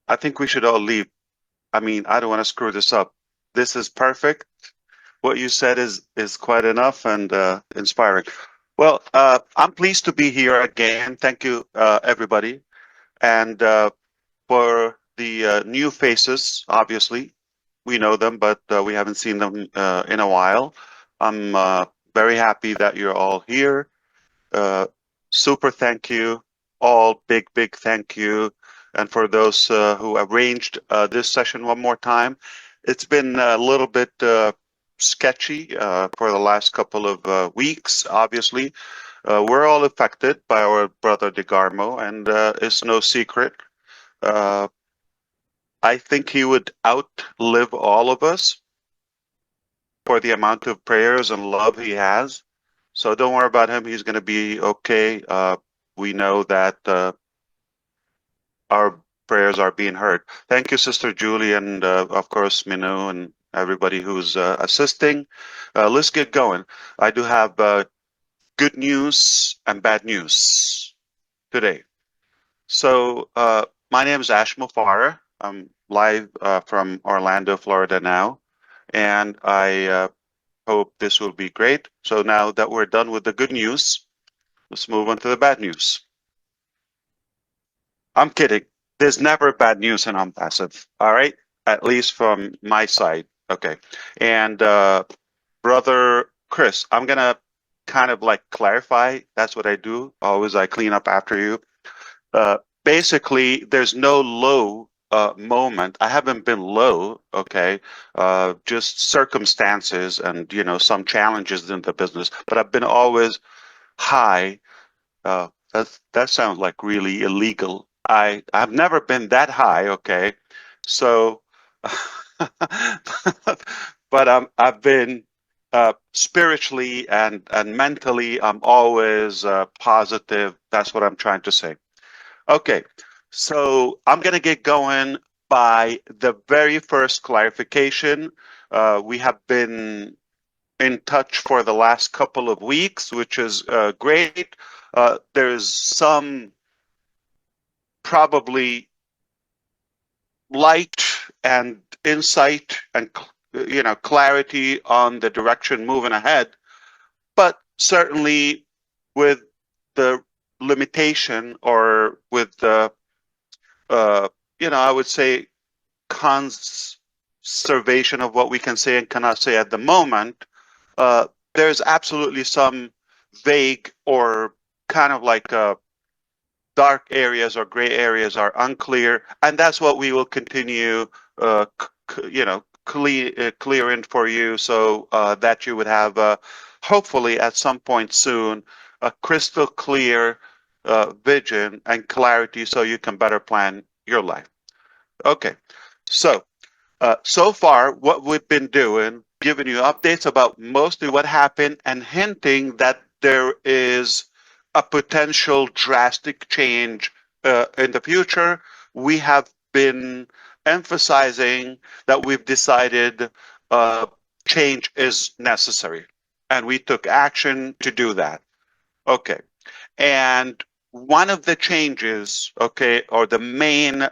I think we should all leave. I mean, I don't want to screw this up. This is perfect. What you said is quite enough and inspiring. Well, I'm pleased to be here again. Thank you, everybody. And for the new faces, obviously, we know them, but we haven't seen them in a while. I'm very happy that you're all here. Uh, Super thank you. All big thank you. And for those who arranged this session one more time, it's been a little bit sketchy for the last couple of weeks, obviously. We're all affected by our brother DeGarmo, and it's no secret. Uh, I think he would outlive all of us for the amount of prayers and love he has. So don't worry about him. He's going to be okay. We know that our prayers are being heard. Thank you, Sister Julie, and of course, Minu and everybody who's assisting. Let's get going. I do have good news and bad news today. So my name is ASH Mufareh. I'm live from Orlando, Florida now, and I hope this will be great. So now that we're done with the good news, let's move on to the bad news. I'm kidding. There's never bad news in ONPASSIVE, all right? At least from my side. Okay. And Brother Chris, I'm going to kind of like clarify. That's what I do. Always I clean up after you. Basically, there's no low moment. I haven't been low, okay? Just circumstances and, you know, some challenges in the business, but I've been always high. That sounds like really illegal. I've never been that high, okay? So, but I've been spiritually and mentally, I'm always positive. That's what I'm trying to say. Okay, so I'm going to get going by the very first clarification. We have been in touch for the last couple of weeks, which is great. There's some probably light and insight and clarity on the direction moving ahead, but certainly with the limitation or with the I would say conservation of what we can say and cannot say at the moment. There's absolutely some vague or kind of like dark areas or gray areas are unclear, and that's what we will continue, clearing for you, so that you would have, hopefully at some point soon, a crystal clear vision and clarity, so you can better plan your life. Okay, so so far, what we've been doing, giving you updates about mostly what happened and hinting that there is a potential drastic change in the future. We have been emphasizing that we've decided change is necessary, and we took action to do that. Okay, and one of the changes, okay, or the main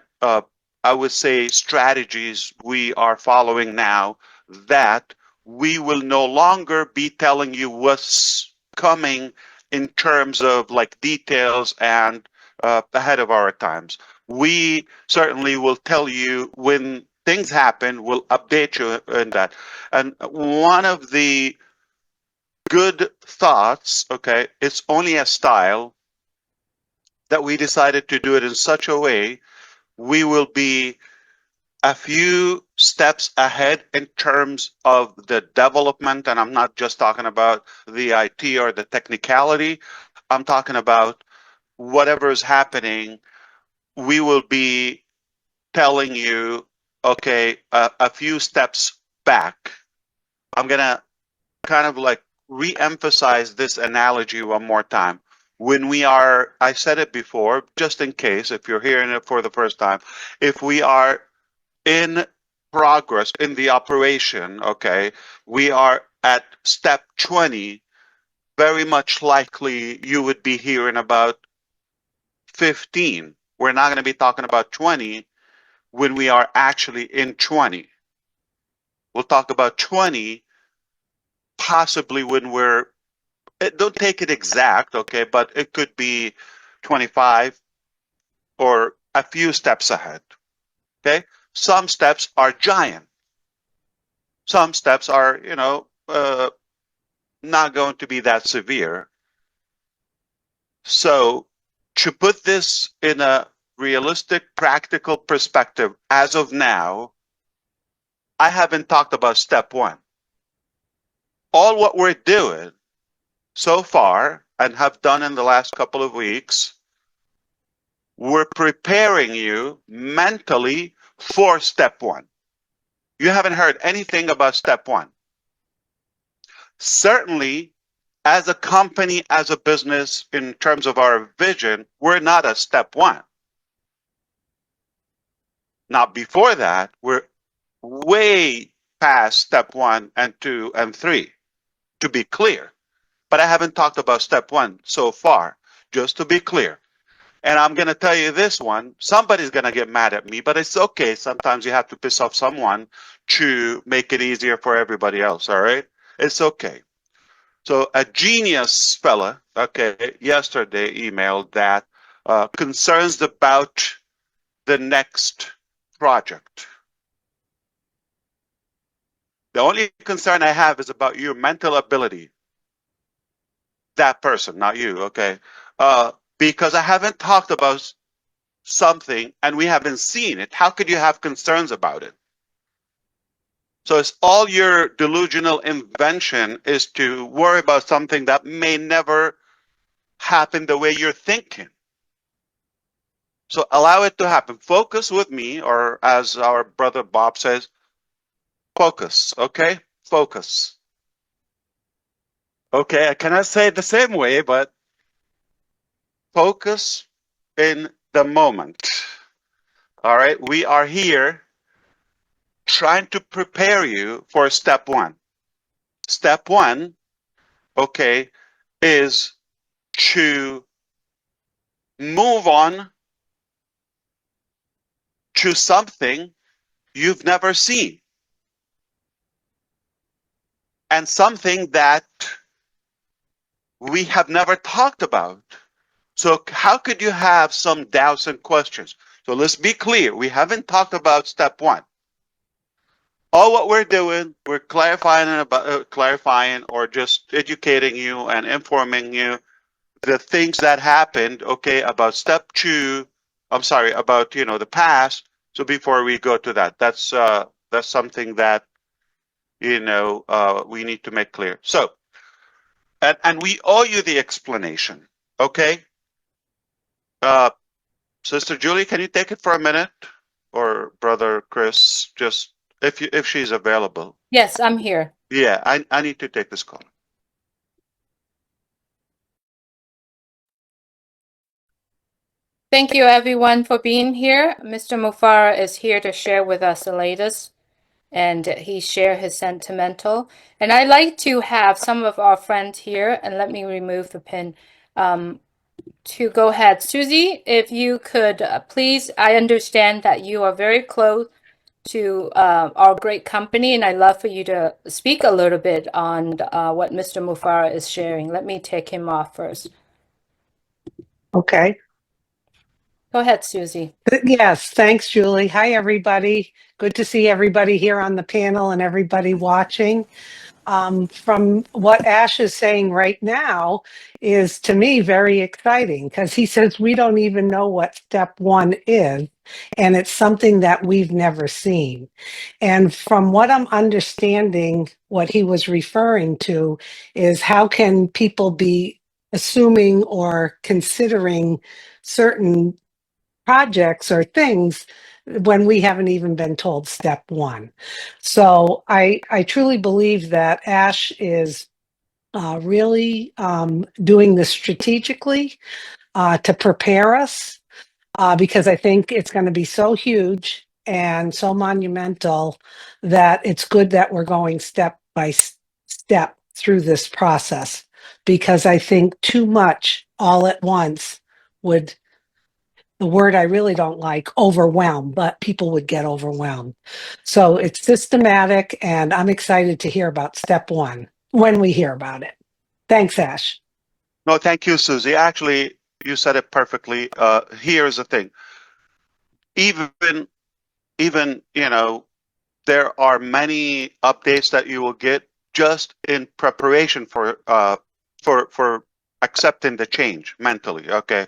I would say strategies we are following now, that we will no longer be telling you what's coming in terms of like details and ahead of our times. We certainly will tell you when things happen, we'll update you in that. And one of the good thoughts, okay, it's only a style, that we decided to do it in such a way we will be a few steps ahead in terms of the development. And I'm not just talking about the IT or the technicality. I'm talking about whatever is happening. We will be telling you, okay, a few steps back. I'm going to kind of like re-emphasize this analogy one more time. When we are, I said it before, just in case, if you're hearing it for the first time, if we are in progress in the operation, okay, we are at step 20, very much likely you would be hearing about 15. We're not going to be talking about 20. when we are actually in 20. We'll talk about 20 possibly when we're, don't take it exact, okay, but it could be 25 or a few steps ahead, okay? Some steps are giant. Some steps are, not going to be that severe. So to put this in a realistic, practical perspective, as of now, I haven't talked about step one. All what we're doing so far and have done in the last couple of weeks, we're preparing you mentally for step one. You haven't heard anything about step one. Certainly, as a company, as a business, in terms of our vision, we're not at step one. Now, before that, we're way past step 1 and 2 and 3, to be clear. But I haven't talked about step 1 so far, just to be clear. And I'm going to tell you this one, somebody's going to get mad at me, but it's okay. Sometimes you have to piss off someone to make it easier for everybody else, all right? It's okay. So a genius fella, okay, yesterday emailed that concerns about the next project. The only concern I have is about your mental ability. That person, not you, okay? Because I haven't talked about something and we haven't seen it. How could you have concerns about it? So it's all your delusional invention is to worry about something that may never happen the way you're thinking. So allow it to happen. Focus with me, or as our brother Bob says, focus, okay? Focus. Okay, I cannot say it the same way, but focus in the moment. All right, we are here trying to prepare you for step 1. Step 1, okay, is to move on to something you've never seen and something that we have never talked about. So how could you have some doubts and questions? So let's be clear. We haven't talked about step 1. All what we're doing, we're clarifying or just educating you and informing you the things that happened, okay, about step 2. I'm sorry, about, the past. So before we go to that, that's something that, we need to make clear. So, and we owe you the explanation, okay? Sister Julie, can you take it for a minute? Or Brother Chris, just if she's available. Yes, I'm here. Yeah, I need to take this call. Thank you everyone for being here. Mr. Mufareh is here to share with us the latest, and he shared his sentimental. And I'd like to have some of our friends here, and let me remove the pin, to go ahead. Susie, if you could please, I understand that you are very close to our great company, and I'd love for you to speak a little bit on what Mr. Mufareh is sharing. Let me take him off first. Okay. Go ahead, Susie. Yes, thanks, Julie. Hi, everybody. Good to see everybody here on the panel and everybody watching. From what Ash is saying right now is, to me, very exciting, because he says we don't even know what step 1 is, and it's something that we've never seen. And from what I'm understanding, what he was referring to is how can people be assuming or considering certain projects or things when we haven't even been told step 1. So I truly believe that Ash is really doing this strategically to prepare us, because I think it's going to be so huge and so monumental that it's good that we're going step by step through this process, because I think too much all at once would the word I really don't like, overwhelmed, but people would get overwhelmed. So it's systematic, and I'm excited to hear about step one when we hear about it. Thanks, Ash. No, thank you, Susie. Actually, you said it perfectly. Here's the thing. Even, there are many updates that you will get just in preparation for accepting the change mentally. Okay.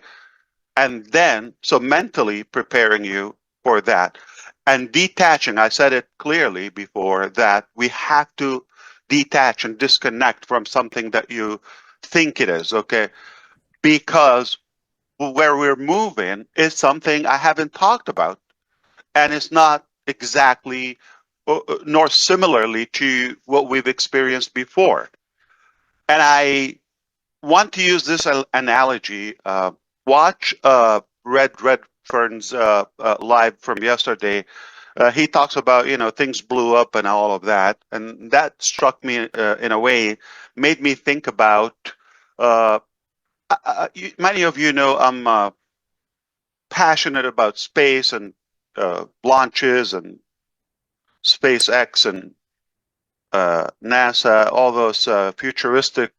And then, so mentally preparing you for that and detaching. I said it clearly before that we have to detach and disconnect from something that you think it is. Okay. Because where we're moving is something I haven't talked about, and it's not exactly nor similarly to what we've experienced before. And I want to use this analogy. Watch Red Redfern's live from yesterday. He talks about, things blew up and all of that, and that struck me in a way, made me think about. Many of you know I'm passionate about space and launches and SpaceX and NASA, all those futuristic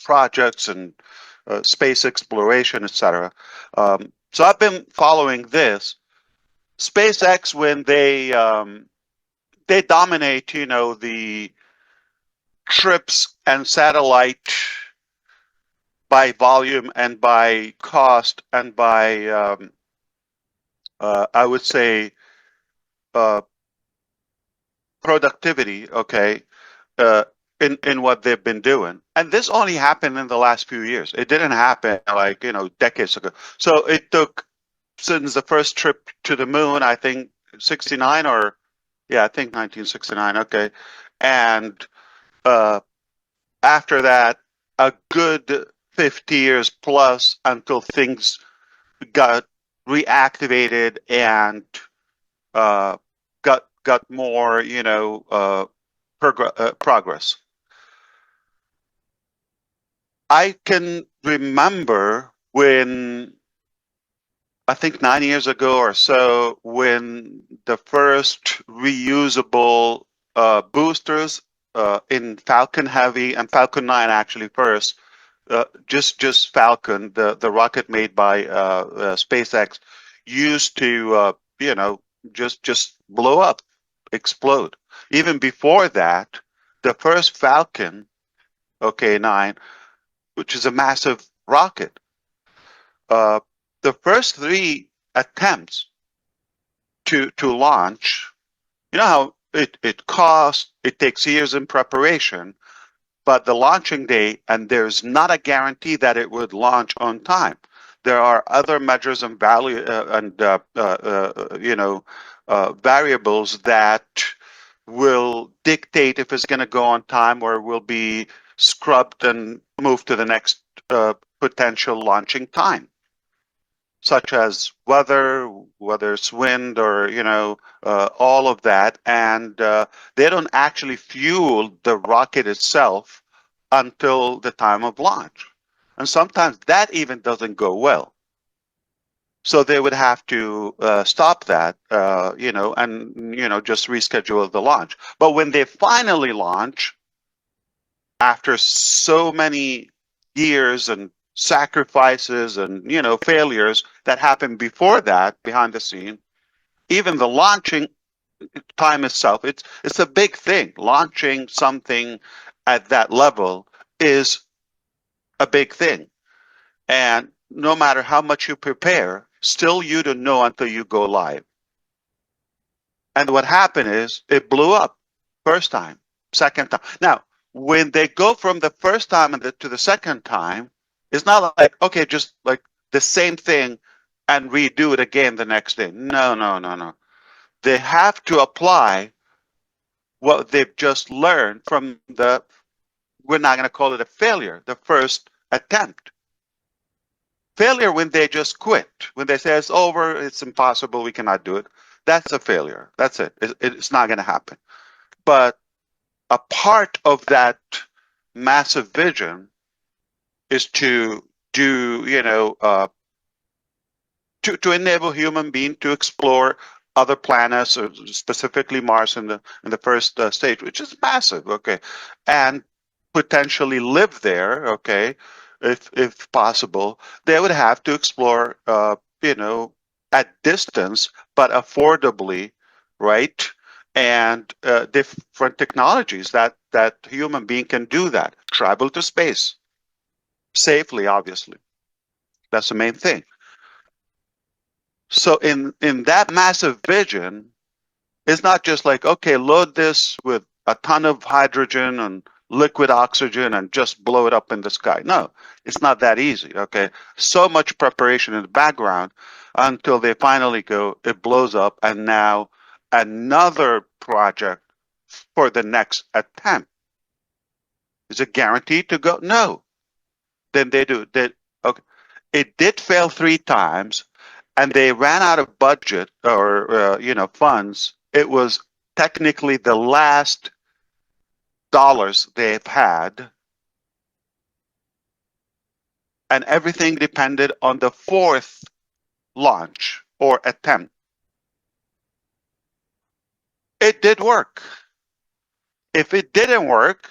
projects and space exploration, etc. So I've been following this. SpaceX, when they dominate, the trips and satellite by volume and by cost and by, I would say, productivity. Okay. Uh, in what they've been doing, and this only happened in the last few years. It didn't happen like decades ago. So it took since the first trip to the moon, I think 69 or yeah, I think 1969. Okay, and after that, a good 50 years plus until things got reactivated and got more progress. I can remember when, I think 9 years ago or so, when the first reusable boosters in Falcon Heavy and Falcon 9 actually first, just Falcon, the rocket made by SpaceX, used to just blow up, explode. Even before that, the first Falcon, 9, which is a massive rocket. The first three attempts to launch, how it costs, it takes years in preparation, but the launching day, and there's not a guarantee that it would launch on time. There are other measures and value variables that will dictate if it's going to go on time or will be scrubbed and moved to the next potential launching time, such as weather, whether it's wind or, all of that. And they don't actually fuel the rocket itself until the time of launch. And sometimes that even doesn't go well. So they would have to stop that, and, just reschedule the launch. But when they finally launch, after so many years and sacrifices and, failures that happened before that behind the scene, even the launching time itself, it's a big thing. Launching something at that level is a big thing. And no matter how much you prepare, still you don't know until you go live. And what happened is it blew up first time, second time. Now, when they go from the first time to the second time, it's not like, okay, just like the same thing and redo it again the next day. No. They have to apply what they've just learned from we're not going to call it a failure, the first attempt. Failure when they just quit, when they say it's over, it's impossible, we cannot do it. That's a failure. That's it. It's not going to happen. But a part of that massive vision is to do, to enable human being to explore other planets, or specifically Mars in the first stage, which is massive, okay, and potentially live there, okay, if possible. They would have to explore, you know, at distance but affordably, right? And different technologies that human being can do that. Travel to space safely, obviously. That's the main thing. So in that massive vision, it's not just like, okay, load this with a ton of hydrogen and liquid oxygen and just blow it up in the sky. No, it's not that easy. Okay, so much preparation in the background until they finally go, it blows up, and now another project for the next attempt. Is it guaranteed to go? No. Then they do. Okay. It did fail 3 times, and they ran out of budget or funds. It was technically the last dollars they've had, and everything depended on the fourth launch or attempt. It did work. If it didn't work,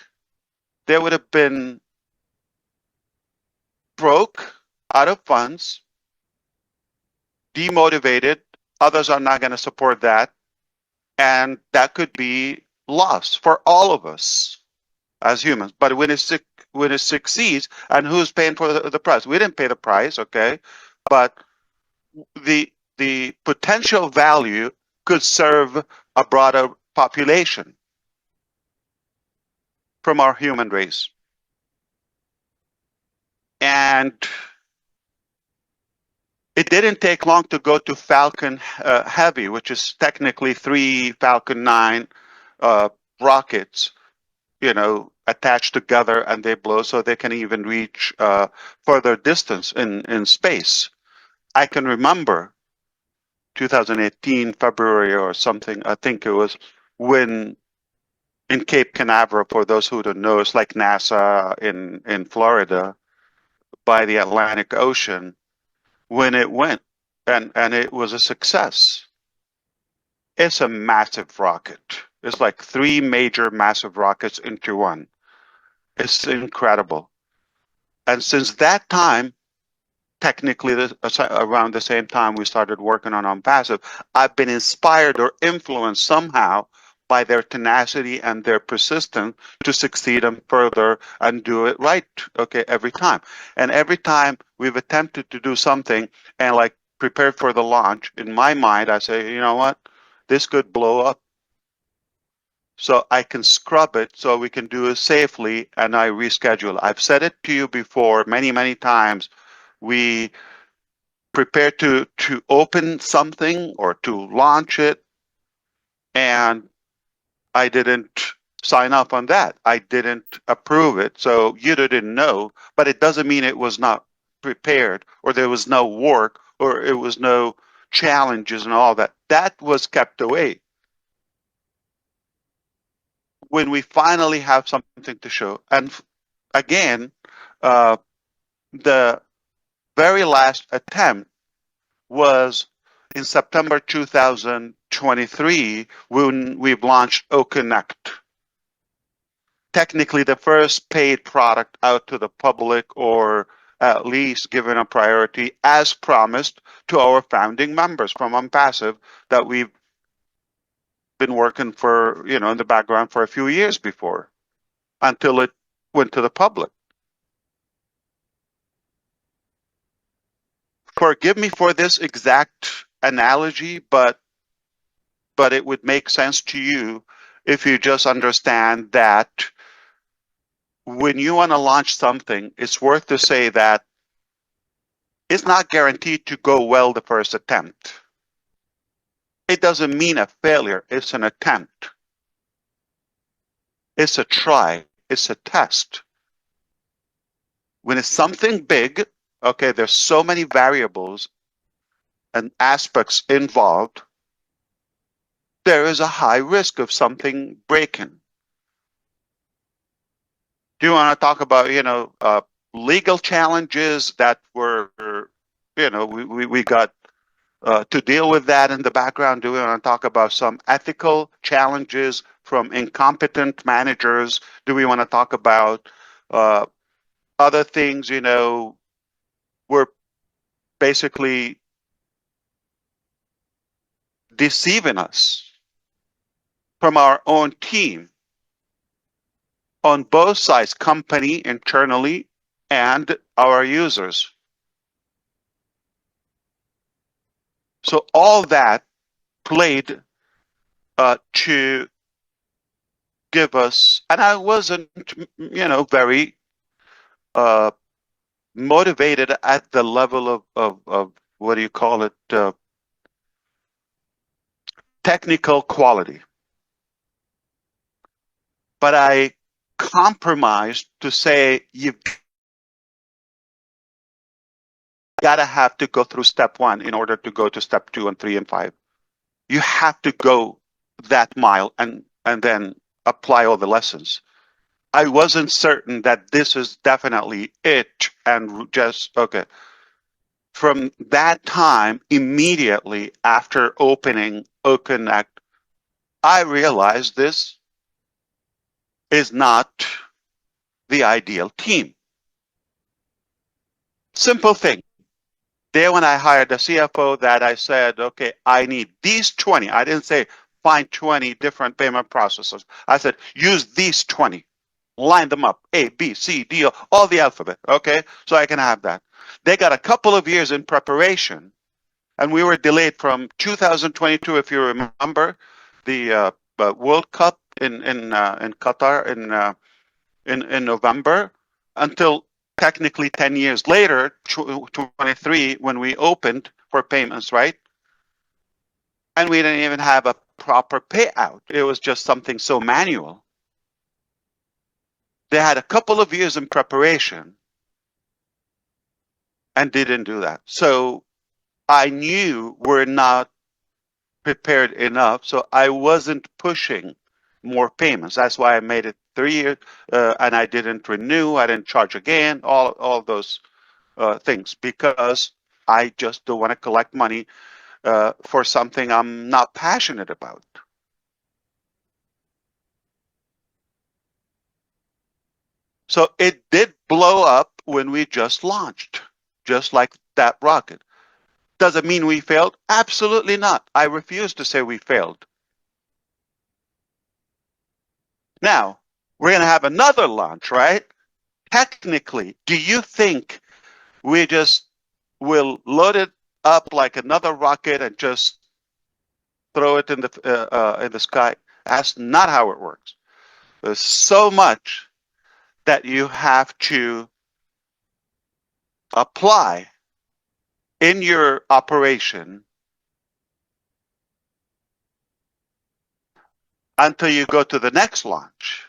they would have been broke, out of funds, demotivated. Others are not going to support that, and that could be loss for all of us as humans. But when it succeeds, and who's paying for the price? We didn't pay the price, okay? But the potential value could serve a broader population from our human race. And it didn't take long to go to Falcon Heavy, which is technically 3 Falcon 9 rockets, attached together, and they blow, so they can even reach further distance in space. I can remember 2018 February or something, I think it was, when in Cape Canaveral, for those who don't know, it's like NASA in Florida by the Atlantic Ocean, when it went, and it was a success. It's a massive rocket. It's like 3 major massive rockets into one. It's incredible. And since that time, technically around the same time we started working on ONPASSIVE, I've been inspired or influenced somehow by their tenacity and their persistence to succeed and further and do it right, okay, every time. And every time we've attempted to do something and like prepare for the launch, in my mind, I say, you know what, this could blow up. So I can scrub it so we can do it safely, and I reschedule. I've said it to you before many, many times. We prepare to open something or to launch it, and I didn't sign up on that. I didn't approve it, so you didn't know, but it doesn't mean it was not prepared, or there was no work, or it was no challenges and all that. That was kept away. When we finally have something to show, and again, the very last attempt was in September 2023 when we've launched OConnect. Technically the first paid product out to the public, or at least given a priority as promised to our founding members from ONPASSIVE that we've been working for, in the background for a few years before, until it went to the public. Forgive me for this exact analogy, but it would make sense to you if you just understand that when you want to launch something, it's worth to say that it's not guaranteed to go well the first attempt. It doesn't mean a failure, it's an attempt. It's a try, it's a test. When it's something big, okay, there's so many variables and aspects involved, there is a high risk of something breaking. Do you want to talk about, legal challenges that were, we got to deal with that in the background? Do we want to talk about some ethical challenges from incompetent managers? Do we want to talk about other things? We're basically deceiving us from our own team on both sides, company internally and our users. So all that played to give us, and I wasn't, very motivated at the level of what do you call it, technical quality. But I compromised to say you've got to have to go through step 1 in order to go to step 2 and 3 and 5. You have to go that mile and then apply all the lessons. I wasn't certain that this is definitely it, and just, okay. From that time, immediately after opening OConnect, I realized this is not the ideal team. Simple thing. There when I hired the CFO, that I said, okay, I need these 20. I didn't say find 20 different payment processors. I said, use these 20. Line them up, A, B, C, D, all the alphabet, okay? So I can have that. They got a couple of years in preparation, and we were delayed from 2022, if you remember, the World Cup in Qatar in November, until technically 10 years later, 23, when we opened for payments, right? And we didn't even have a proper payout. It was just something so manual. They had a couple of years in preparation and didn't do that. So I knew we're not prepared enough. So I wasn't pushing more payments. That's why I made it 3 years, and I didn't renew. I didn't charge again. All those things, because I just don't want to collect money for something I'm not passionate about. So it did blow up when we just launched, just like that rocket. Does it mean we failed? Absolutely not. I refuse to say we failed. Now, we're going to have another launch, right? Technically, do you think we just will load it up like another rocket and just throw it in the sky? That's not how it works. There's so much that you have to apply in your operation until you go to the next launch.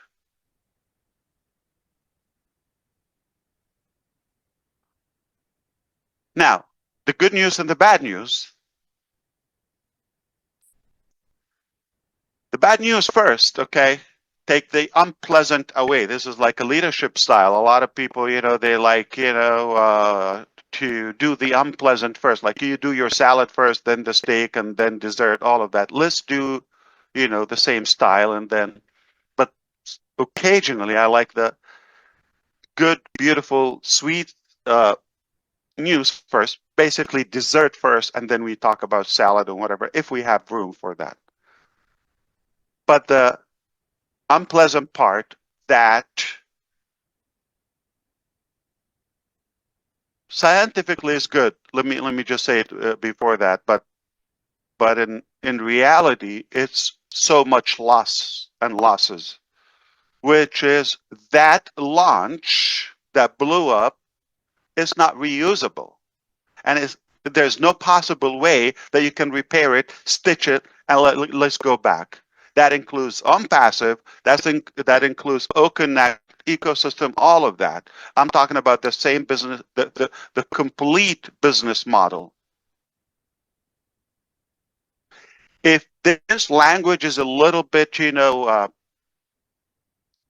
Now, the good news and the bad news. The bad news first, okay? Take the unpleasant away. This is like a leadership style. A lot of people, they like, to do the unpleasant first. Like you do your salad first, then the steak, and then dessert, all of that. Let's do, the same style, and then, but occasionally I like the good, beautiful, sweet news first, basically dessert first, and then we talk about salad and whatever, if we have room for that. But the unpleasant part that scientifically is good. Let me just say it before that. But in reality, it's so much loss and losses, which is that launch that blew up is not reusable, and there's no possible way that you can repair it, stitch it, and let's go back. That includes ONPASSIVE, that includes OConnect, ecosystem, all of that. I'm talking about the same business, the complete business model. If this language is a little bit,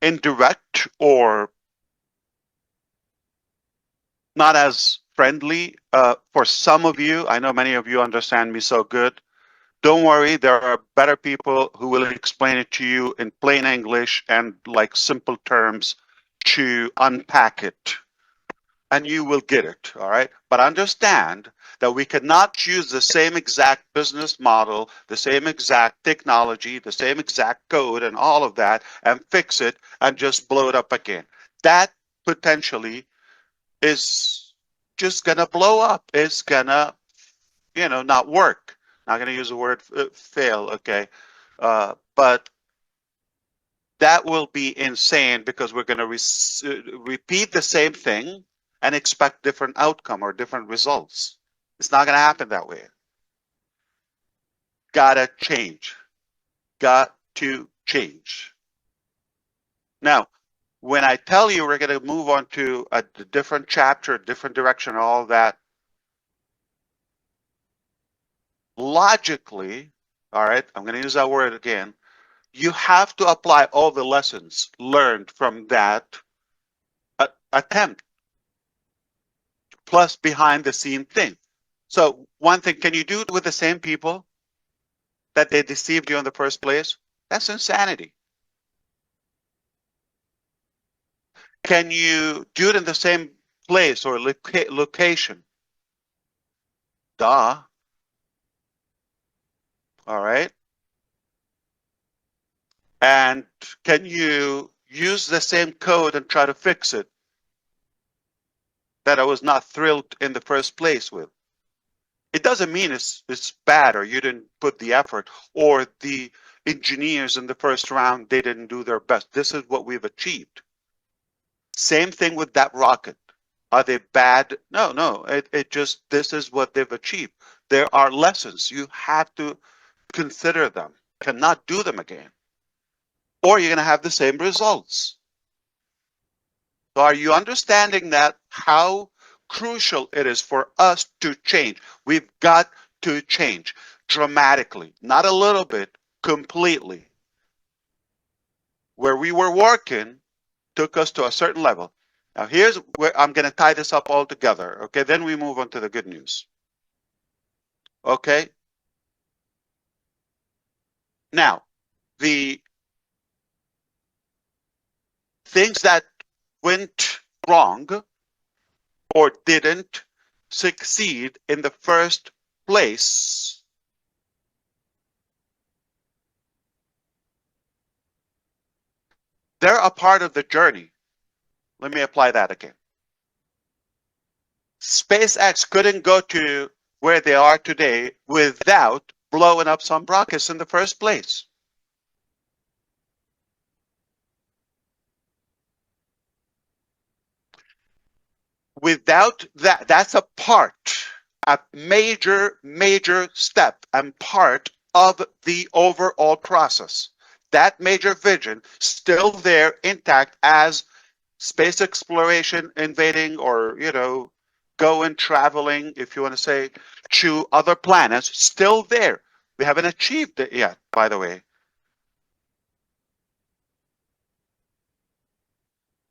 indirect or not as friendly for some of you. I know many of you understand me so good. Don't worry, there are better people who will explain it to you in plain English and like simple terms to unpack it. And you will get it, all right? But understand that we cannot use the same exact business model, the same exact technology, the same exact code and all of that and fix it and just blow it up again. That potentially is just gonna blow up. It's gonna, not work. Not gonna use the word fail, okay? But that will be insane because we're gonna repeat the same thing and expect different outcome or different results. It's not gonna happen that way. Gotta change. Got to change. Now, when I tell you we're gonna move on to a different chapter, different direction, all that, logically, all right, I'm going to use that word again, you have to apply all the lessons learned from that attempt, plus behind the scene thing. So one thing, can you do it with the same people that they deceived you in the first place? That's insanity. Can you do it in the same place or location? Duh. All right. And can you use the same code and try to fix it that I was not thrilled in the first place with? It doesn't mean it's bad or you didn't put the effort or the engineers in the first round, they didn't do their best. This is what we've achieved. Same thing with that rocket. Are they bad? No, it just, this is what they've achieved. There are lessons. You have to consider them. Cannot do them again. Or you're going to have the same results. So are you understanding that how crucial it is for us to change? We've got to change dramatically, not a little bit, completely. Where we were working took us to a certain level. Now here's where I'm going to tie this up all together. Okay, then we move on to the good news. Okay. Now, the things that went wrong or didn't succeed in the first place, they're a part of the journey. Let me apply that again. SpaceX couldn't go to where they are today without blowing up some rockets in the first place. Without that, that's a major step and part of the overall process. That major vision still there intact as space exploration, invading, or, going, traveling, if you want to say, to other planets, still there. We haven't achieved it yet, by the way.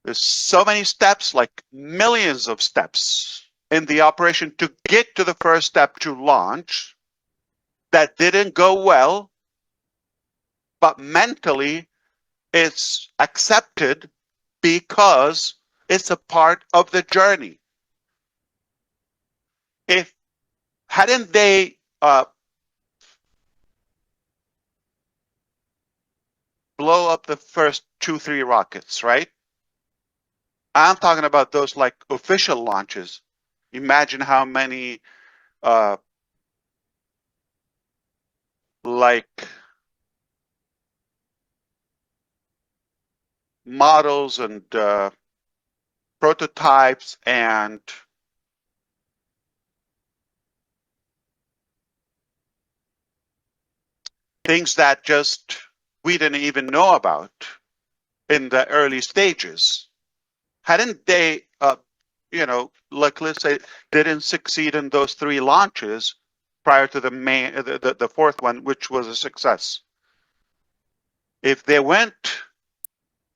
There's so many steps, like millions of steps in the operation to get to the first step to launch that didn't go well, but mentally it's accepted because it's a part of the journey. If hadn't they blow up the first 2-3 rockets, right? I'm talking about those like official launches. Imagine how many like models and prototypes and things that just we didn't even know about in the early stages. Hadn't they, like let's say, didn't succeed in those 3 launches prior to the fourth one, which was a success. If they went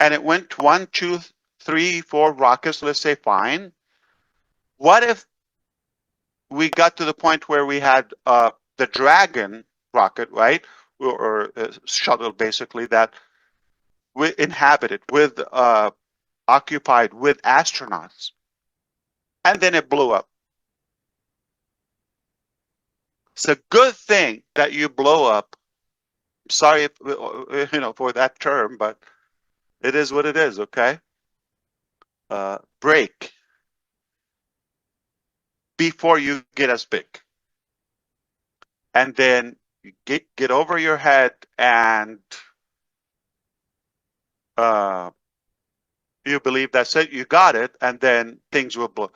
and it went 1, 2, 3, 4 rockets, let's say, fine. What if we got to the point where we had the Dragon rocket, right, or shuttle, basically, that we inhabited with occupied with astronauts, and then it blew up. It's a good thing that you blow up. Sorry, for that term, but it is what it is. Okay, break before you get as big, and then get over your head, and you believe that's it, you got it, and then things will blow.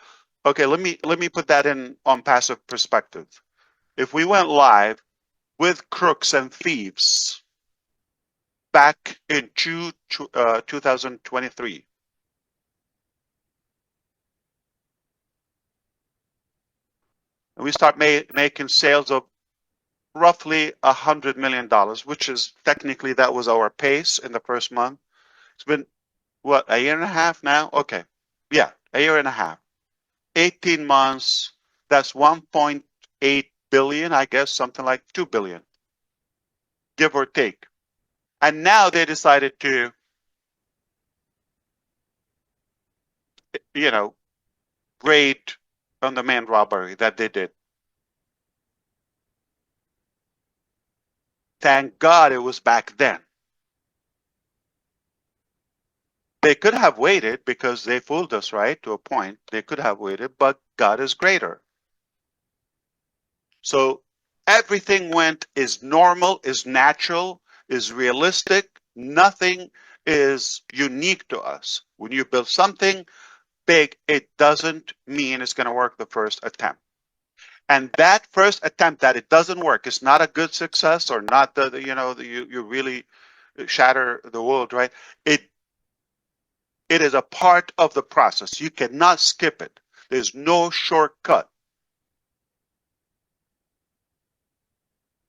Okay, let me put that in on passive perspective. If we went live with crooks and thieves back in 2023, and we start making sales of roughly $100 million, which is technically that was our pace in the first month. It's been what, a year and a half now? Okay, yeah, a year and a half. 18 months, that's 1.8 billion, I guess, something like 2 billion, give or take. And now they decided to, raid on the main robbery that they did. Thank God it was back then. They could have waited because they fooled us, right? To a point, they could have waited, but God is greater. So everything is normal, is natural, is realistic. Nothing is unique to us. When you build something big, it doesn't mean it's going to work the first attempt. And that first attempt that it doesn't work is not a good success, or not you really shatter the world, right? It is a part of the process. You cannot skip it. There's no shortcut.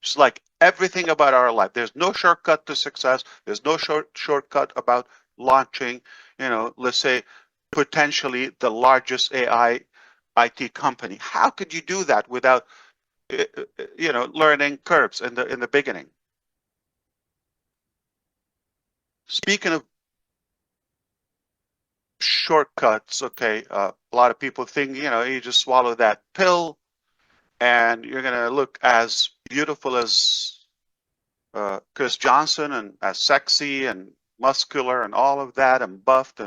It's like everything about our life. There's no shortcut to success. There's no shortcut about launching, let's say, potentially the largest AI IT company. How could you do that without, learning curves in the beginning? Speaking of shortcuts, okay, a lot of people think, you just swallow that pill and you're gonna look as beautiful as Chris Johnson, and as sexy and muscular and all of that, and buffed,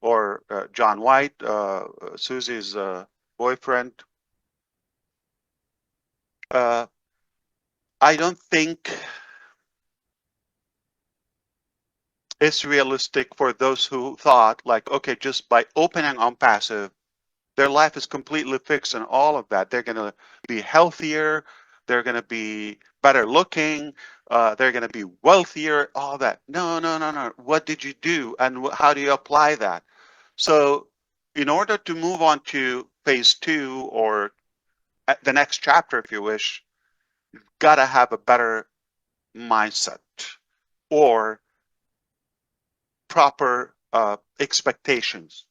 or John White, Susie's boyfriend. I don't think it's realistic for those who thought, like, okay, just by opening ONPASSIVE, their life is completely fixed and all of that. They're going to be healthier. They're going to be better looking. They're going to be wealthier, all that. No, no, no, no. What did you do? And how do you apply that? So in order to move on to phase 2, or the next chapter, if you wish, you've got to have a better mindset, or proper expectations.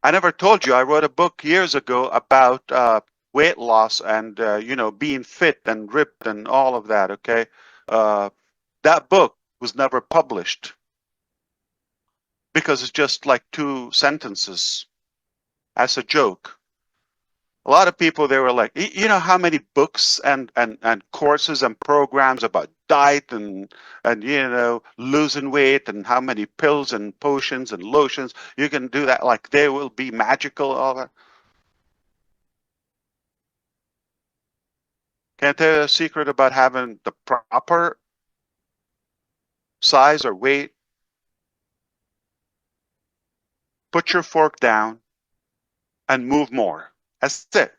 I never told you, I wrote a book years ago about weight loss and, being fit and ripped and all of that, okay? That book was never published because it's just like 2 sentences as a joke. A lot of people, they were like, you know how many books and courses and programs about diet and losing weight, and how many pills and potions and lotions you can do that, like they will be magical, all that. Can I tell you a secret about having the proper size or weight? Put your fork down and move more. That's it.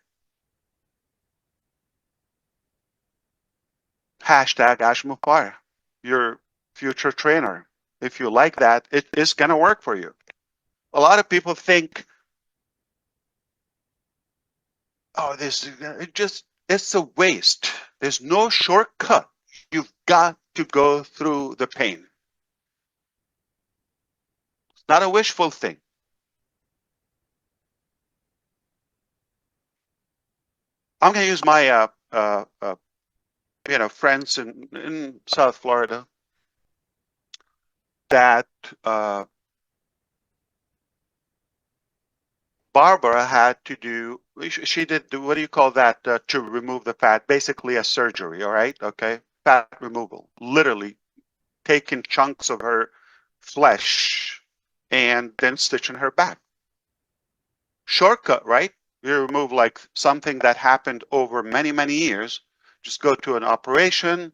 Hashtag ASH Mufareh, your future trainer. If you like that, it is going to work for you. A lot of people think, oh, it's a waste. There's no shortcut. You've got to go through the pain. It's not a wishful thing. I'm going to use my friends in South Florida that Barbara had to do. She did what do you call that to remove the fat? Basically a surgery. All right, okay, fat removal. Literally taking chunks of her flesh and then stitching her back. Shortcut, right? You remove like something that happened over many years. Just go to an operation,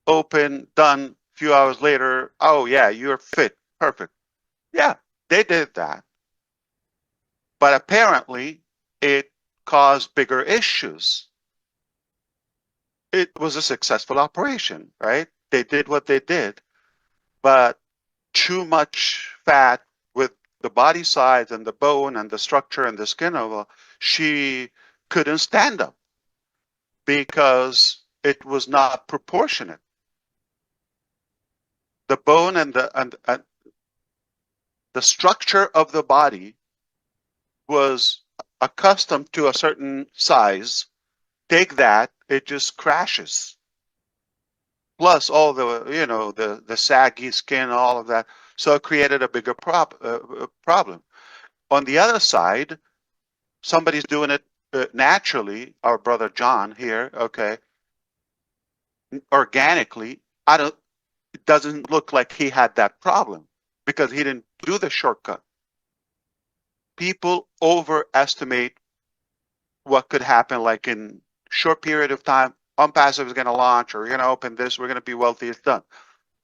open, done. A few hours later, oh yeah, you're fit, perfect. Yeah, they did that. But apparently it caused bigger issues. It was a successful operation, right? They did what they did, but too much fat with the body size and the bone and the structure and the skin of her, she couldn't stand up because it was not proportionate. The bone and the structure of the body was accustomed to a certain size. Take that, it just crashes. Plus all the the saggy skin, all of that. So it created a bigger problem. On the other side, somebody's doing it naturally. Our brother John here, okay, organically. It doesn't look like he had that problem because he didn't do the shortcut. People overestimate what could happen, like in short period of time. ONPASSIVE is going to launch, or we're going to open this, we're going to be wealthy, it's done.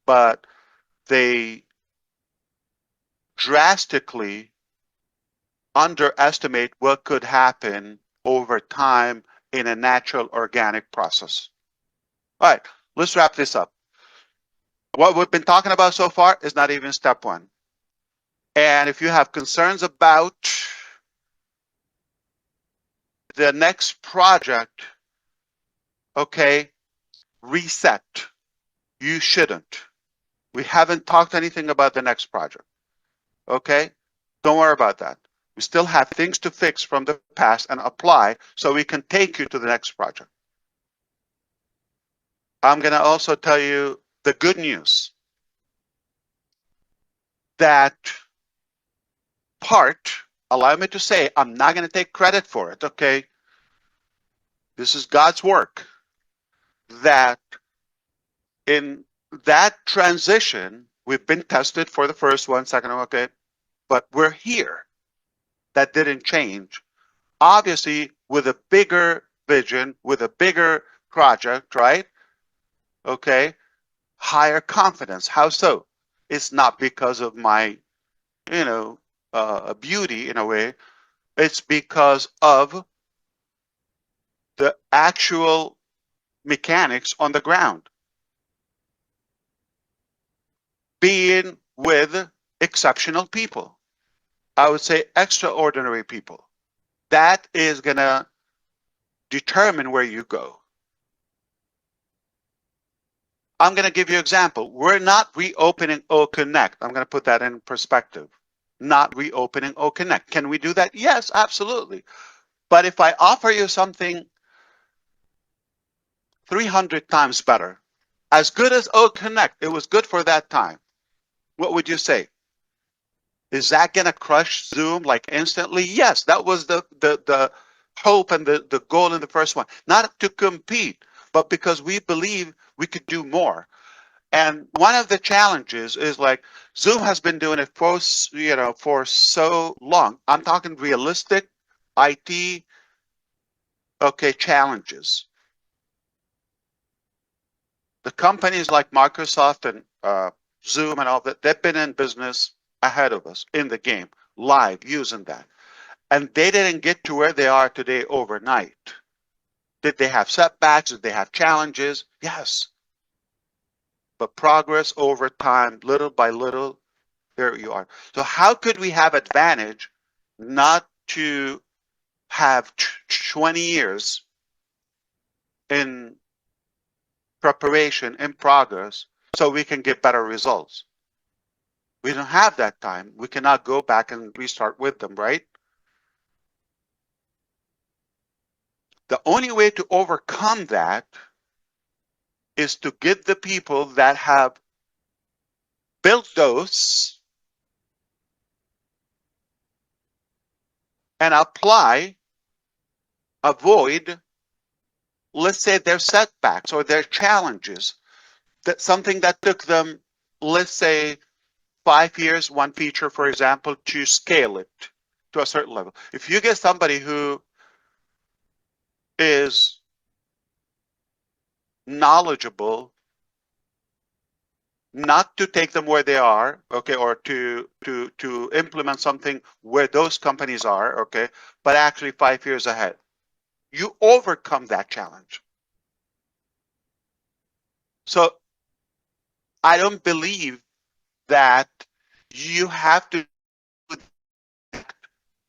But they drastically underestimate what could happen over time in a natural organic process. All right, let's wrap this up. What we've been talking about so far is not even step one. And if you have concerns about the next project, okay, reset. You shouldn't. We haven't talked anything about the next project, okay? Don't worry about that. We still have things to fix from the past and apply so we can take you to the next project. I'm going to also tell you the good news that part, allow me to say, I'm not going to take credit for it, okay? This is God's work. That in that transition, we've been tested for the first one, second one, okay? But we're here. That didn't change. Obviously, with a bigger vision, with a bigger project, right? Okay, higher confidence. How so? It's not because of my, beauty in a way. It's because of the actual mechanics on the ground. Being with exceptional people. I would say extraordinary people. That is going to determine where you go. I'm going to give you an example. We're not reopening OConnect. I'm going to put that in perspective. Not reopening OConnect. Can we do that? Yes, absolutely. But if I offer you something 300 times better, as good as OConnect, it was good for that time, what would you say? Is that going to crush Zoom like instantly? Yes, that was the hope and the goal in the first one. Not to compete, but because we believe we could do more. And one of the challenges is like Zoom has been doing it for so long. I'm talking realistic IT, okay, challenges. The companies like Microsoft and Zoom and all that, they've been in business ahead of us in the game, live, using that. And they didn't get to where they are today overnight. Did they have setbacks? Did they have challenges? Yes. But progress over time, little by little, there you are. So how could we have advantage not to have 20 years in preparation, in progress, so we can get better results? We don't have that time. We cannot go back and restart with them, right? The only way to overcome that is to get the people that have built those and avoid, let's say, their setbacks or their challenges. That something that took them, let's say, 5 years, one feature, for example, to scale it to a certain level. If you get somebody who is knowledgeable, not to take them where they are, okay, or to implement something where those companies are, okay, but actually 5 years ahead, you overcome that challenge. So I don't believe that you have to do that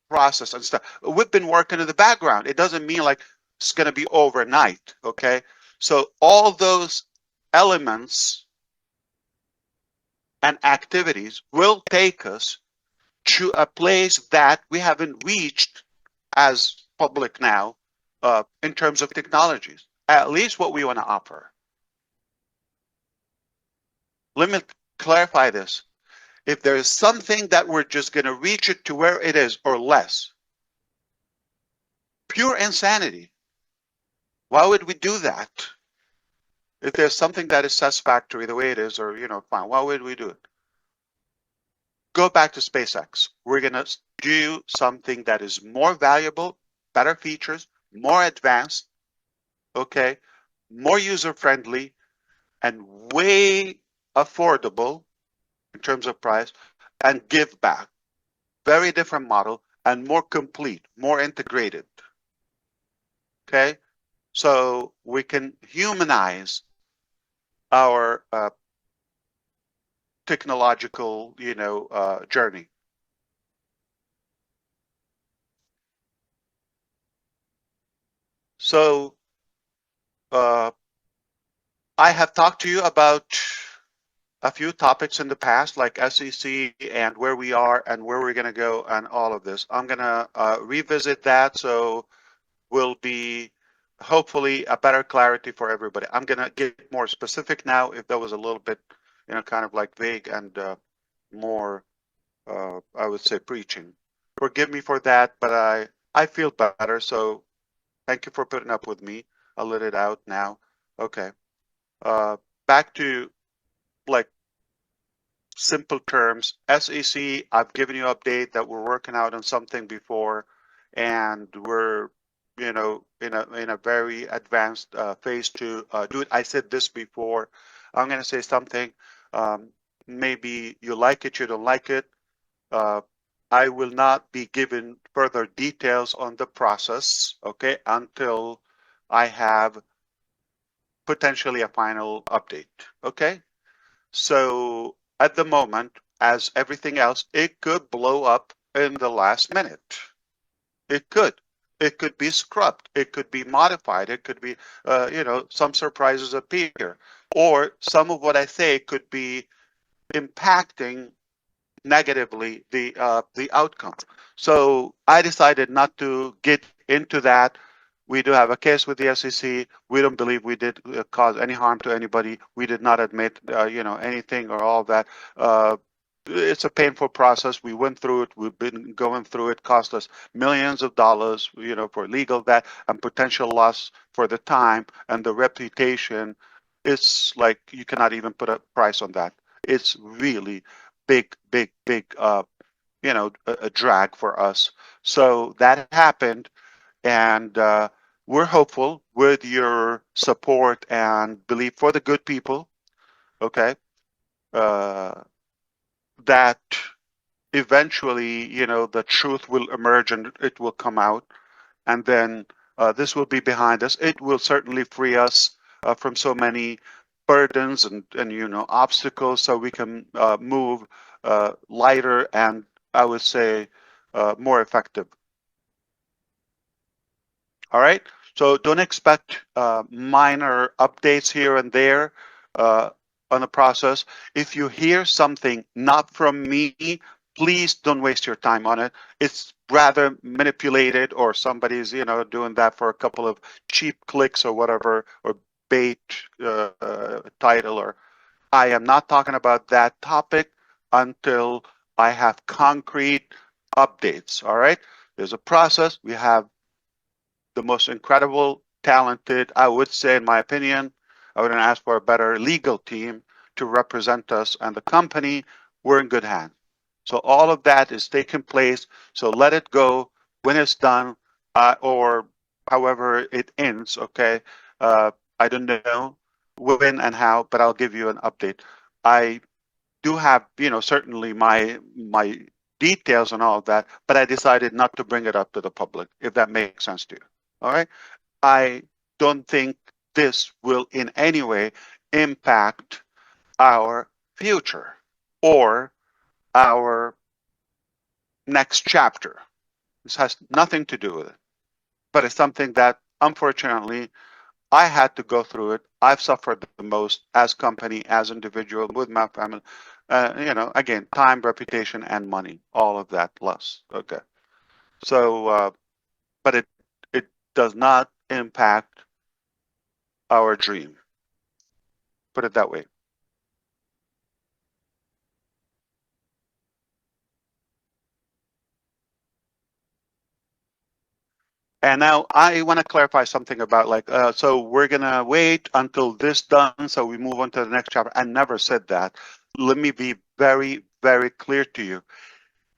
process and stuff. We've been working in the background. It doesn't mean like it's going to be overnight, okay? So all those elements and activities will take us to a place that we haven't reached as public now in terms of technologies, at least what we want to offer. Let me clarify this. If there is something that we're just going to reach it to where it is or less, pure insanity. Why would we do that? If there's something that is satisfactory the way it is, or, fine, why would we do it? Go back to SpaceX. We're going to do something that is more valuable, better features, more advanced, okay, more user-friendly, and way affordable in terms of price, and give back. Very different model and more complete, more integrated. Okay, so we can humanize our technological, journey. So I have talked to you about a few topics in the past, like SEC and where we are and where we're going to go and all of this. I'm going to revisit that, so will be hopefully a better clarity for everybody. I'm going to get more specific now if that was a little bit, kind of like vague and more, I would say, preaching. Forgive me for that, but I feel better, so thank you for putting up with me. I'll let it out now. Okay. Back to like simple terms. SEC, I've given you an update that we're working out on something before, and we're, in a very advanced phase to do it. I said this before. I'm going to say something. Maybe you like it, you don't like it. I will not be given further details on the process, okay, until I have potentially a final update, okay? So at the moment, as everything else, it could blow up in the last minute. It could. It could be scrubbed. It could be modified. It could be, some surprises appear. Or some of what I say could be impacting negatively the outcome. So I decided not to get into that. We do have a case with the SEC. We don't believe we did cause any harm to anybody. We did not admit, anything or all that. It's a painful process. We went through it. We've been going through it. Cost us millions of dollars, for legal that and potential loss for the time and the reputation. It's like you cannot even put a price on that. It's really big, a drag for us. So that happened, and we're hopeful with your support and belief for the good people, okay, that eventually, the truth will emerge and it will come out, and then this will be behind us. It will certainly free us from so many burdens and obstacles, so we can move lighter and, I would say, more effective. All right, so don't expect minor updates here and there on the process. If you hear something not from me, please don't waste your time on it. It's rather manipulated, or somebody's, you know, doing that for a couple of cheap clicks or whatever, or bait title, or I am not talking about that topic until I have concrete updates. All right. There's a process. We have the most incredible, talented, I would say, in my opinion, I wouldn't ask for a better legal team to represent us and the company. We're in good hands. So all of that is taking place. So let it go when it's done, or however it ends. Okay. I don't know when and how, but I'll give you an update. I do have, you know, certainly my details and all of that, but I decided not to bring it up to the public, if that makes sense to you. All right. I don't think this will in any way impact our future or our next chapter. This has nothing to do with it, but it's something that unfortunately I had to go through it. I've suffered the most as company, as individual, with my family. You know, again, time, reputation, and money, all of that plus. Okay. So, but it does not impact our dream. Put it that way. And now I want to clarify something about like, so we're going to wait until this done, so we move on to the next chapter. I never said that. Let me be very, very clear to you.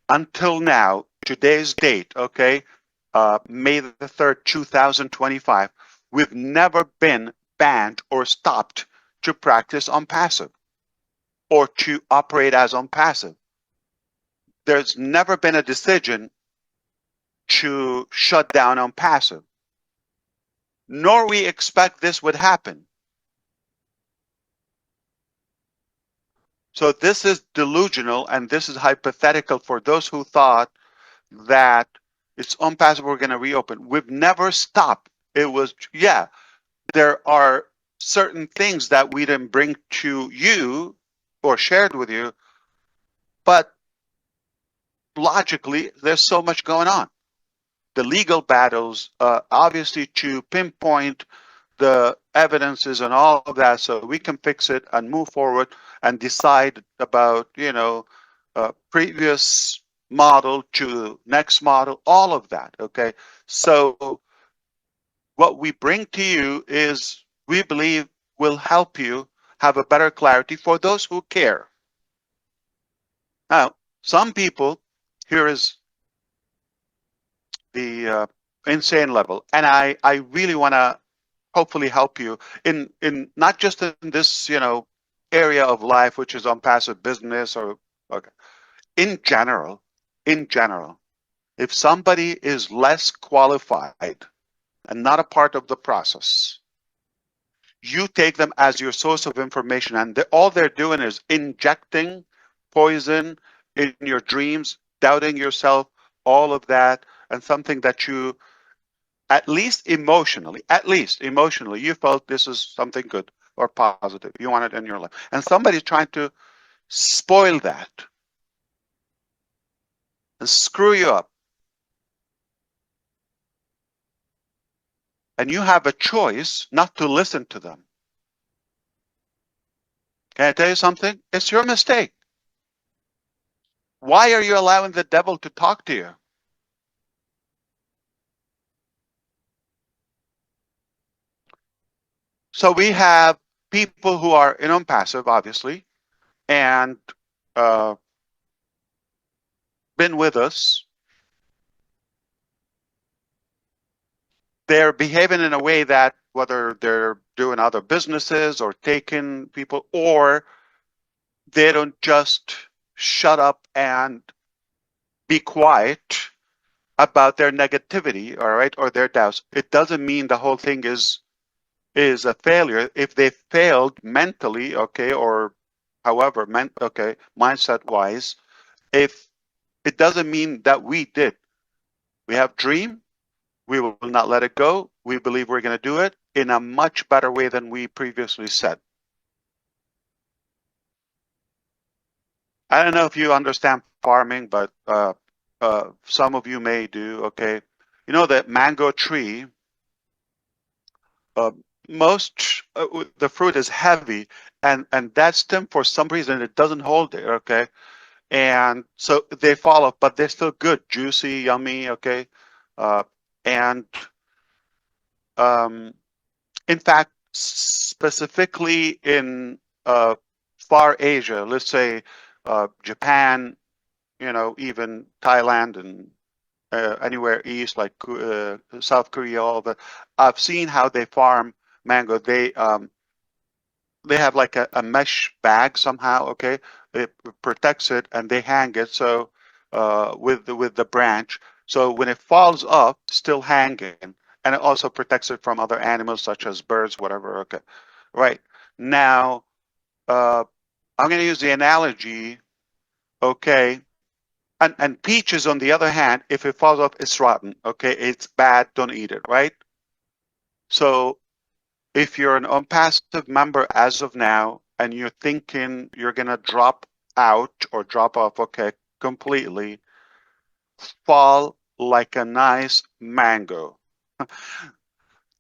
Until now, today's date, okay, May the 3rd, 2025, we've never been banned or stopped to practice ONPASSIVE or to operate as ONPASSIVE. There's never been a decision to shut down ONPASSIVE, nor we expect this would happen. So this is delusional, and this is hypothetical for those who thought that it's ONPASSIVE, we're going to reopen. We've never stopped. It was, yeah, there are certain things that we didn't bring to you or shared with you, but logically, there's so much going on. The legal battles, obviously, to pinpoint the evidences and all of that, so we can fix it and move forward and decide about, you know, previous model to next model, all of that. Okay. So what we bring to you is, we believe, will help you have a better clarity for those who care. Now, some people, here is the insane level, and I really want to hopefully help you in not just in this, you know, area of life, which is ONPASSIVE business, or okay, in general, if somebody is less qualified and not a part of the process, you take them as your source of information, and all they're doing is injecting poison in your dreams, doubting yourself, all of that, and something that you, at least emotionally, you felt this is something good or positive. You want it in your life. And somebody's trying to spoil that and screw you up. And you have a choice not to listen to them. Can I tell you something? It's your mistake. Why are you allowing the devil to talk to you? So we have people who are in ONPASSIVE, obviously, and been with us. They're behaving in a way that, whether they're doing other businesses or taking people, or they don't just shut up and be quiet about their negativity, all right, or their doubts. It doesn't mean the whole thing is a failure. If they failed mentally, okay, or however, okay, mindset wise, if it doesn't mean that we did. We have dream. We will not let it go. We believe we're going to do it in a much better way than we previously said. I don't know if you understand farming, but some of you may do, okay? You know that mango tree, the fruit is heavy, and that stem, for some reason, it doesn't hold it, okay? And so they fall off, but they're still good, juicy, yummy, okay? And in fact, specifically in far Asia, let's say Japan, even Thailand and anywhere east, like South Korea, all that, I've seen how they farm mango. They have like a mesh bag somehow, okay? It protects it, and they hang it so with the branch. So when it falls up, still hanging, and it also protects it from other animals such as birds, whatever. Okay, right now I'm going to use the analogy. Okay, and peaches, on the other hand, if it falls off, it's rotten. Okay, it's bad. Don't eat it. Right. So if you're an ONPASSIVE member as of now, and you're thinking you're going to drop out or drop off, okay, completely, fall like a nice mango.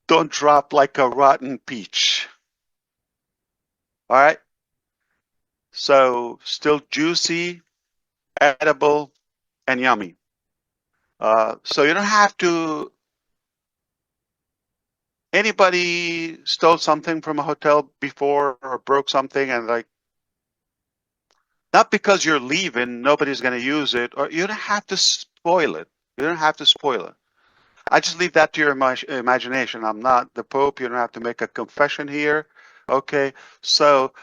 Don't drop like a rotten peach. All right? So still juicy, edible, and yummy. So you don't have to. Anybody stole something from a hotel before or broke something, and like, not because you're leaving, nobody's going to use it, or you don't have to spoil it. You don't have to spoil it. I just leave that to your imagination. I'm not the Pope. You don't have to make a confession here. Okay. So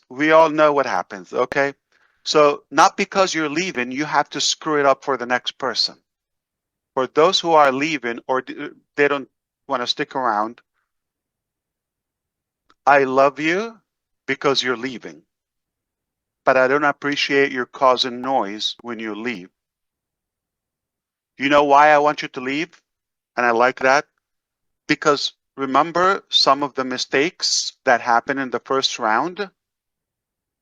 we all know what happens. Okay. So not because you're leaving, you have to screw it up for the next person. For those who are leaving or they don't want to stick around, I love you because you're leaving. But I don't appreciate your causing noise when you leave. You know why I want you to leave? And I like that? Because remember some of the mistakes that happened in the first round,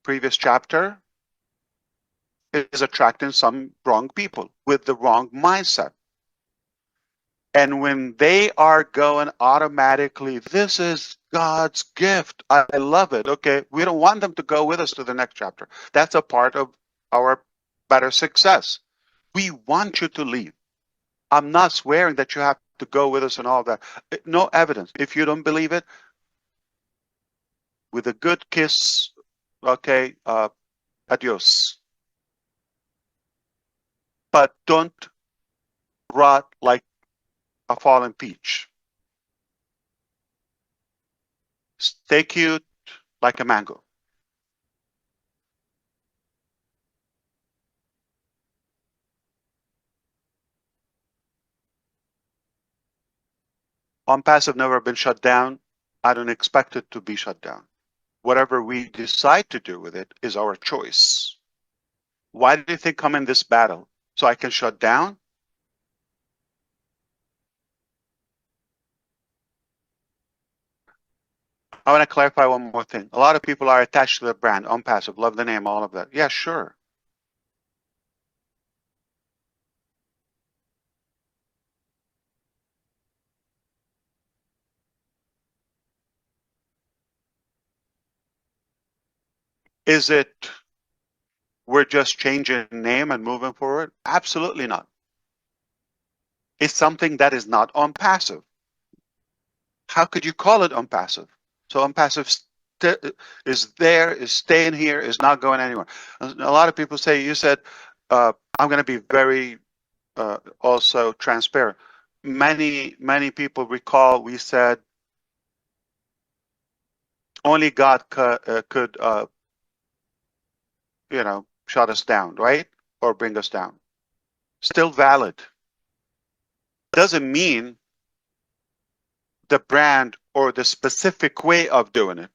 previous chapter, is attracting some wrong people with the wrong mindset. And when they are going automatically, this is God's gift. I love it. Okay. We don't want them to go with us to the next chapter. That's a part of our better success. We want you to leave. I'm not swearing that you have to go with us and all that. No evidence. If you don't believe it, with a good kiss, okay, adios. But don't rot like a fallen peach. Stay cute like a mango. ONPASSIVE never been shut down. I don't expect it to be shut down. Whatever we decide to do with it is our choice. Why did they come in this battle? So I can shut down? I want to clarify one more thing. A lot of people are attached to the brand, ONPASSIVE, love the name, all of that. Yeah, sure. Is it we're just changing name and moving forward? Absolutely not. It's something that is not ONPASSIVE. How could you call it ONPASSIVE? So ONPASSIVE is there, is staying here, is not going anywhere. A lot of people say, you said, I'm going to be very also transparent. Many people recall we said only God could shut us down, right? Or bring us down. Still valid. Doesn't mean the brand or the specific way of doing it.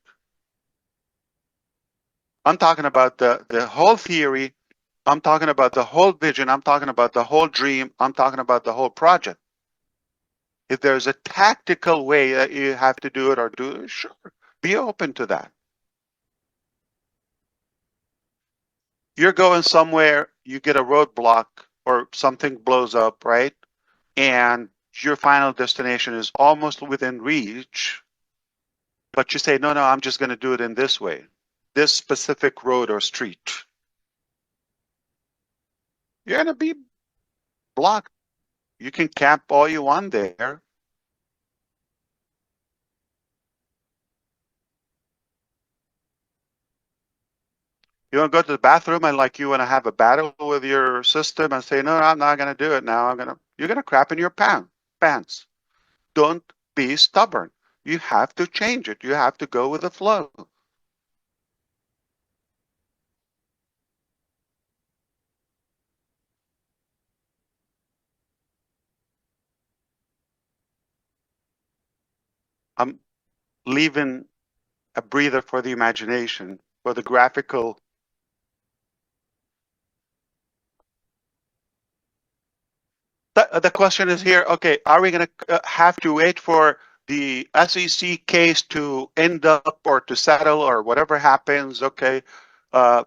I'm talking about the whole theory. I'm talking about the whole vision. I'm talking about the whole dream. I'm talking about the whole project. If there's a tactical way that you have to do it or do it, sure, be open to that. You're going somewhere, you get a roadblock or something blows up, right? And your final destination is almost within reach, but you say, no, no, I'm just going to do it in this way, this specific road or street. You're going to be blocked. You can camp all you want there. You want to go to the bathroom and like you want to have a battle with your system and say, no, I'm not going to do it now. You're going to crap in your pants. Don't be stubborn. You have to change it. You have to go with the flow. I'm leaving a breather for the imagination, for the graphical. The question is here, okay, are we going to have to wait for the SEC case to end up or to settle or whatever happens, okay,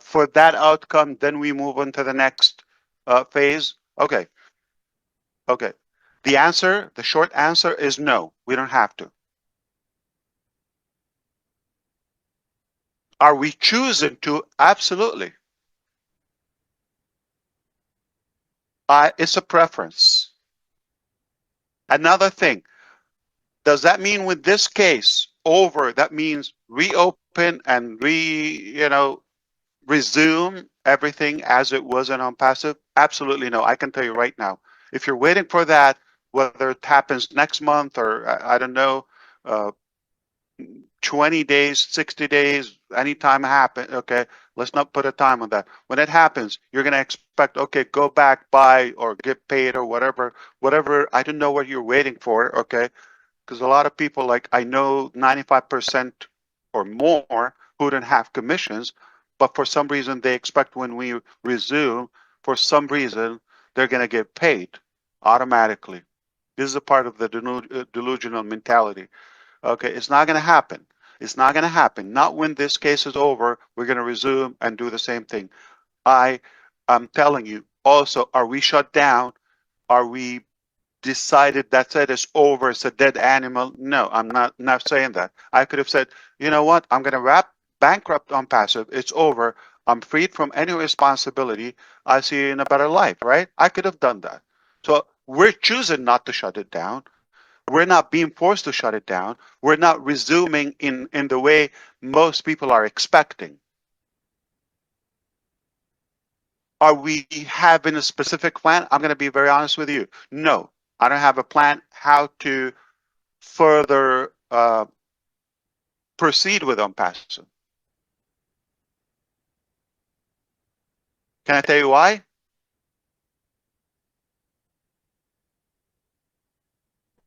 for that outcome, then we move on to the next phase? Okay, okay. The short answer is no, we don't have to. Are we choosing to? Absolutely. It's a preference. Another thing, does that mean with this case over, that means reopen and resume everything as it was in ONPASSIVE? Absolutely no. I can tell you right now, if you're waiting for that, whether it happens next month or I don't know, 20 days, 60 days, anytime happen, okay, let's not put a time on that. When it happens, you're going to expect, okay, go back, buy, or get paid or whatever, I don't know what you're waiting for, okay? Because a lot of people, like I know 95% or more who don't have commissions, but for some reason they expect when we resume, for some reason, they're going to get paid automatically. This is a part of the delusional mentality. Okay, it's not going to happen. It's not going to happen. Not when this case is over, we're going to resume and do the same thing. I'm telling you, also, are we shut down? Are we decided that's it, it's over, it's a dead animal? No, I'm not saying that. I could have said, you know what, I'm going to bankrupt ONPASSIVE, it's over, I'm freed from any responsibility, I see you in a better life, right? I could have done that. So we're choosing not to shut it down. We're not being forced to shut it down. We're not resuming in the way most people are expecting. Are we having a specific plan? I'm going to be very honest with you. No, I don't have a plan how to further proceed with ONPASSIVE. Can I tell you why?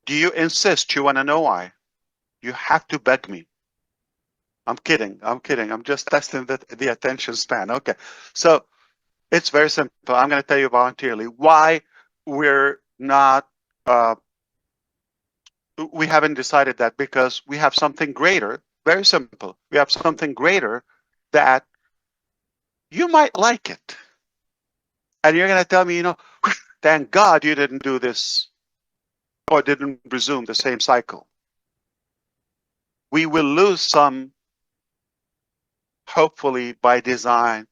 Do you insist? You want to know why? You have to beg me. I'm kidding. I'm kidding. I'm just testing the attention span. Okay. So it's very simple. I'm going to tell you voluntarily why we're not, we haven't decided that, because we have something greater. Very simple. We have something greater that you might like it. And you're going to tell me, thank God you didn't do this or didn't resume the same cycle. We will lose some, hopefully by design,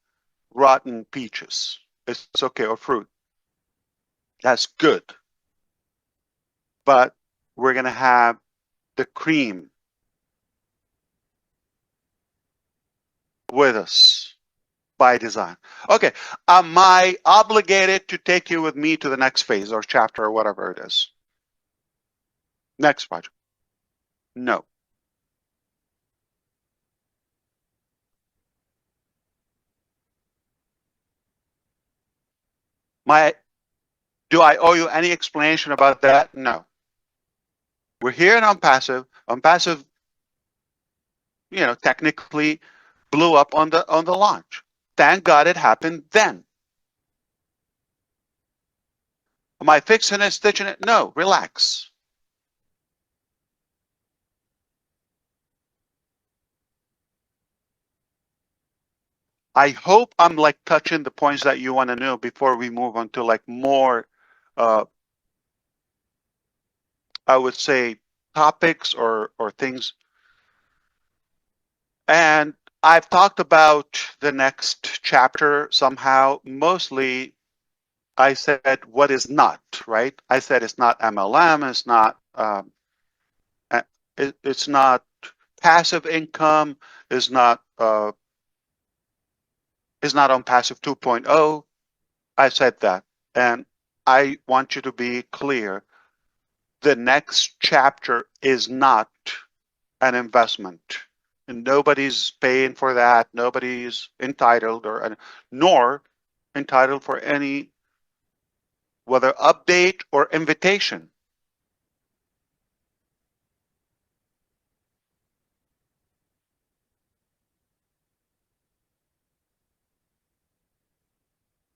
rotten peaches. It's okay, or fruit. That's good. But we're going to have the cream with us by design. Okay, am I obligated to take you with me to the next phase or chapter or whatever it is? Next project? No. Do I owe you any explanation about that? No. We're here in ONPASSIVE. ONPASSIVE, technically blew up on the launch. Thank God it happened then. Am I fixing it, stitching it? No, relax. I hope I'm like touching the points that you want to know before we move on to like more, I would say, topics or things. And I've talked about the next chapter somehow. Mostly, I said what is not, right? I said it's not MLM, it's not it's not passive income, is not ONPASSIVE 2.0. I said that, and I want you to be clear. The next chapter is not an investment. And nobody's paying for that. Nobody's entitled nor entitled for any whether update or invitation.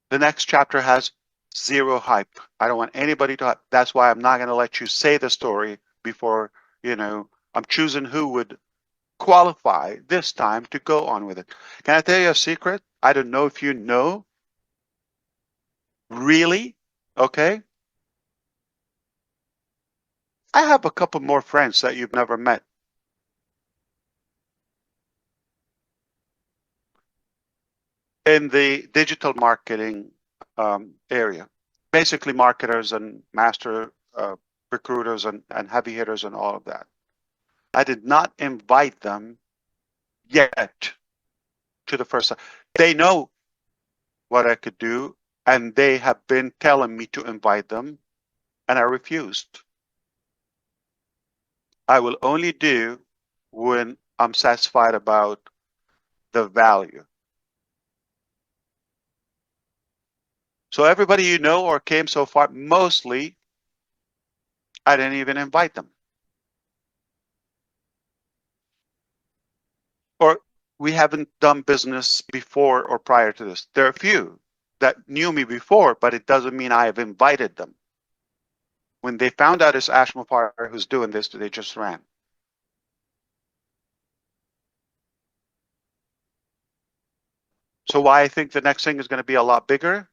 The next chapter has zero hype. I don't want anybody to. That's why I'm not going to let you say the story before, I'm choosing who would qualify this time to go on with it. Can I tell you a secret? I don't know if you know. Really? Okay. I have a couple more friends that you've never met. In the digital marketing area. Basically marketers and master recruiters and heavy hitters and all of that. I did not invite them yet to the first time. They know what I could do, and they have been telling me to invite them, and I refused. I will only do when I'm satisfied about the value. So everybody you know or came so far, mostly I didn't even invite them. Or we haven't done business before or prior to this. There are a few that knew me before, but it doesn't mean I have invited them. When they found out it's ASH Mufareh who's doing this, they just ran. So why I think the next thing is going to be a lot bigger?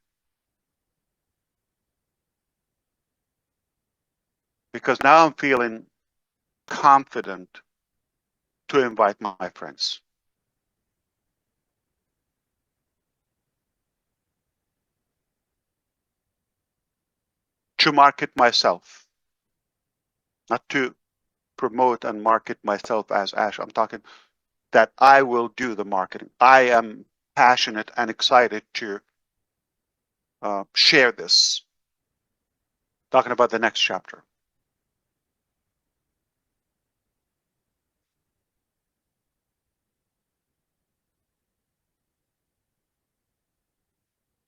Because now I'm feeling confident to invite my friends. To market myself, not to promote and market myself as Ash. I'm talking that I will do the marketing. I am passionate and excited to share this. Talking about the next chapter.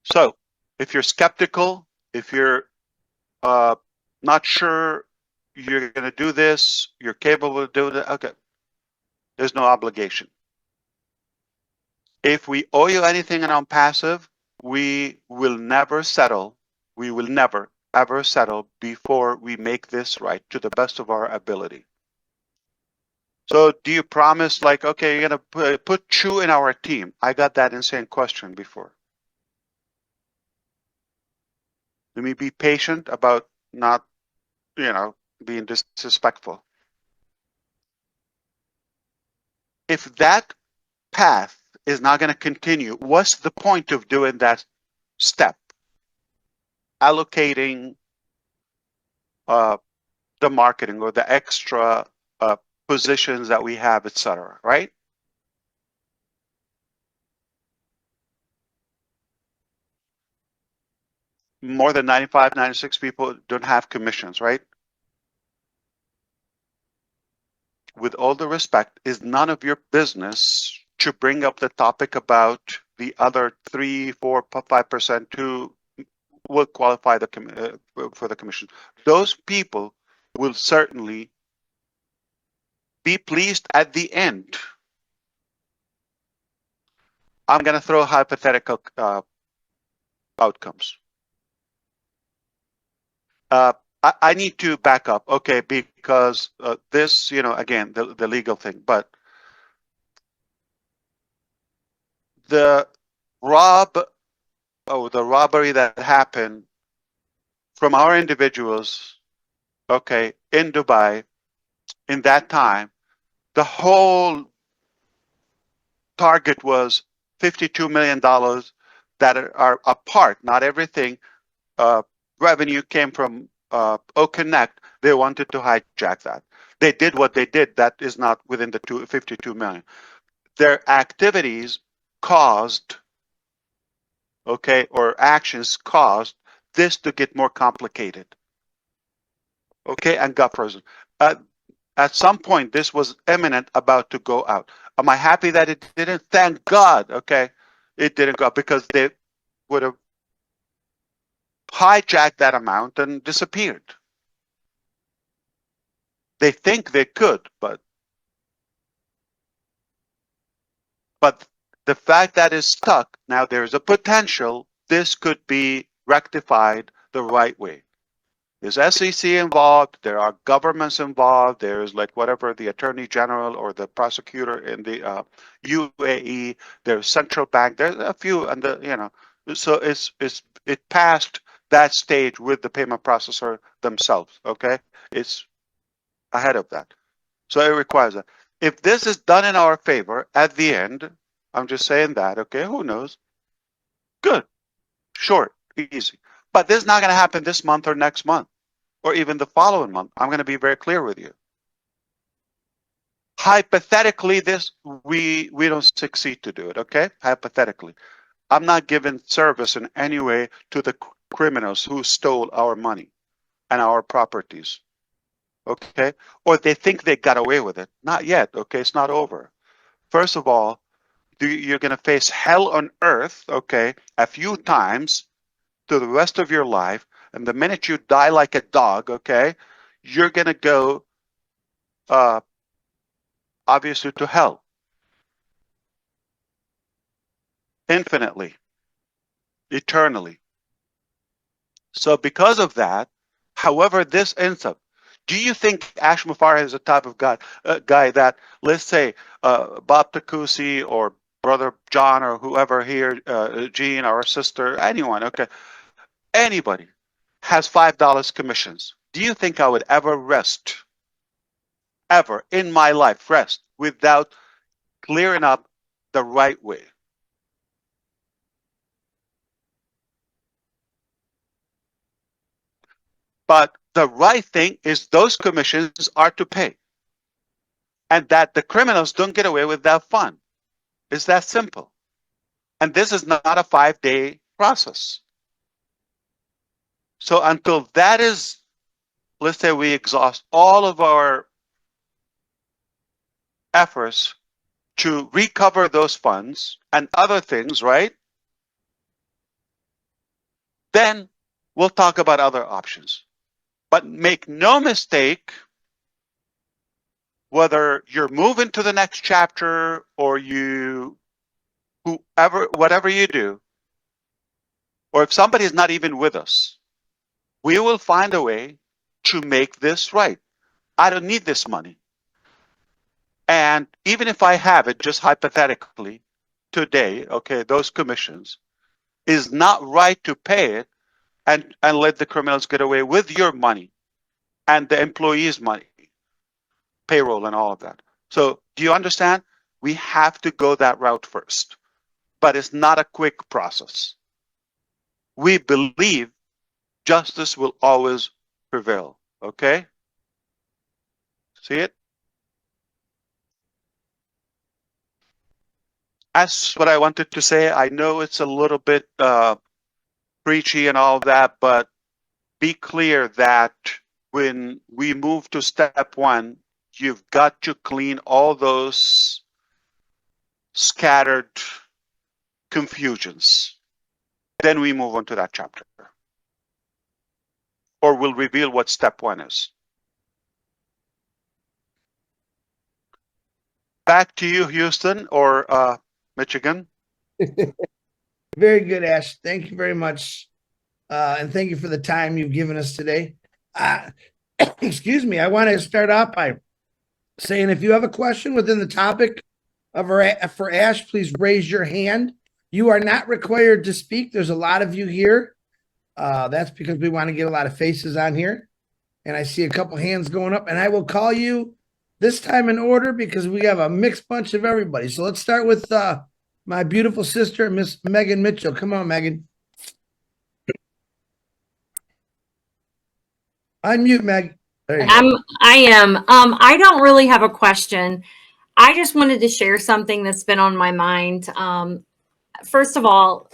So if you're skeptical, if you're not sure you're going to do this, you're capable of doing it, okay, there's no obligation. If we owe you anything on ONPASSIVE, we will never settle. We will never, ever settle before we make this right to the best of our ability. So do you promise, like, okay, you're going to put Chu in our team? I got that insane question before. Let me be patient about not, being disrespectful. If that path is not going to continue, what's the point of doing that step? Allocating the marketing or the extra positions that we have, etc., right? More than 95, 96 people don't have commissions, right? With all the respect, is none of your business to bring up the topic about the other 3, 4, 5% who will qualify for the commission. Those people will certainly be pleased at the end. I'm going to throw hypothetical outcomes. I need to back up, okay, because this, again, the legal thing, but the the robbery that happened from our individuals, okay, in Dubai, in that time, the whole target was $52 million that are a part, not everything. Revenue came from OConnect. They wanted to hijack that. They did what they did. That is not within the 52 million. Their activities caused, okay, or actions caused this to get more complicated, okay, and got frozen. At some point, this was imminent, about to go out. Am I happy that it didn't? Thank God, okay, it didn't go, because they would have hijacked that amount and disappeared. They think they could, but the fact that it's stuck, now there's a potential this could be rectified the right way. There's SEC involved, there are governments involved, there's like whatever, the attorney general or the prosecutor in the UAE, there's central bank, there's a few, and so it passed that stage with the payment processor themselves, okay? It's ahead of that. So it requires that. If this is done in our favor at the end, I'm just saying that, okay, who knows? Good, short, easy. But this is not going to happen this month or next month or even the following month. I'm going to be very clear with you. Hypothetically, we don't succeed to do it, okay? Hypothetically. I'm not giving service in any way to the criminals who stole our money and our properties, okay? Or they think they got away with it. Not yet, okay? It's not over. First of all, you're going to face hell on earth, okay, a few times to the rest of your life. And the minute you die like a dog, okay, you're going to go, obviously, to hell. Infinitely. Eternally. So because of that, however this ends up, do you think ASH Mufareh is the type of guy that, let's say, Bob Takusi or Brother John or whoever here, Jean or sister, anyone, okay, anybody has $5 commissions? Do you think I would ever rest, ever in my life, rest without clearing up the right way? But the right thing is those commissions are to pay, and that the criminals don't get away with that fun. It's that simple. And this is not a 5-day process. So until that is, let's say we exhaust all of our efforts to recover those funds and other things, right? Then we'll talk about other options. But make no mistake, whether you're moving to the next chapter or whatever you do, or if somebody is not even with us, we will find a way to make this right. I don't need this money. And even if I have it, just hypothetically, today, okay, those commissions, is not right to pay it and let the criminals get away with your money and the employees' money, payroll and all of that. So do you understand? We have to go that route first, but it's not a quick process. We believe justice will always prevail, okay? See it? That's what I wanted to say. I know it's a little bit preachy and all that, but be clear that when we move to step 1, you've got to clean all those scattered confusions. Then we move on to that chapter. Or we'll reveal what step 1 is. Back to you, Houston or Michigan. Very good, Ash. Thank you very much. And thank you for the time you've given us today. Excuse me. I want to start off by saying if you have a question within the topic for Ash, please raise your hand. You are not required to speak. There's a lot of you here. That's because we want to get a lot of faces on here. And I see a couple hands going up, and I will call you this time in order because we have a mixed bunch of everybody. So let's start with my beautiful sister, Miss Megan Mitchell. Come on, Megan. Unmute, Meg. There you go. I am. I don't really have a question. I just wanted to share something that's been on my mind. First of all,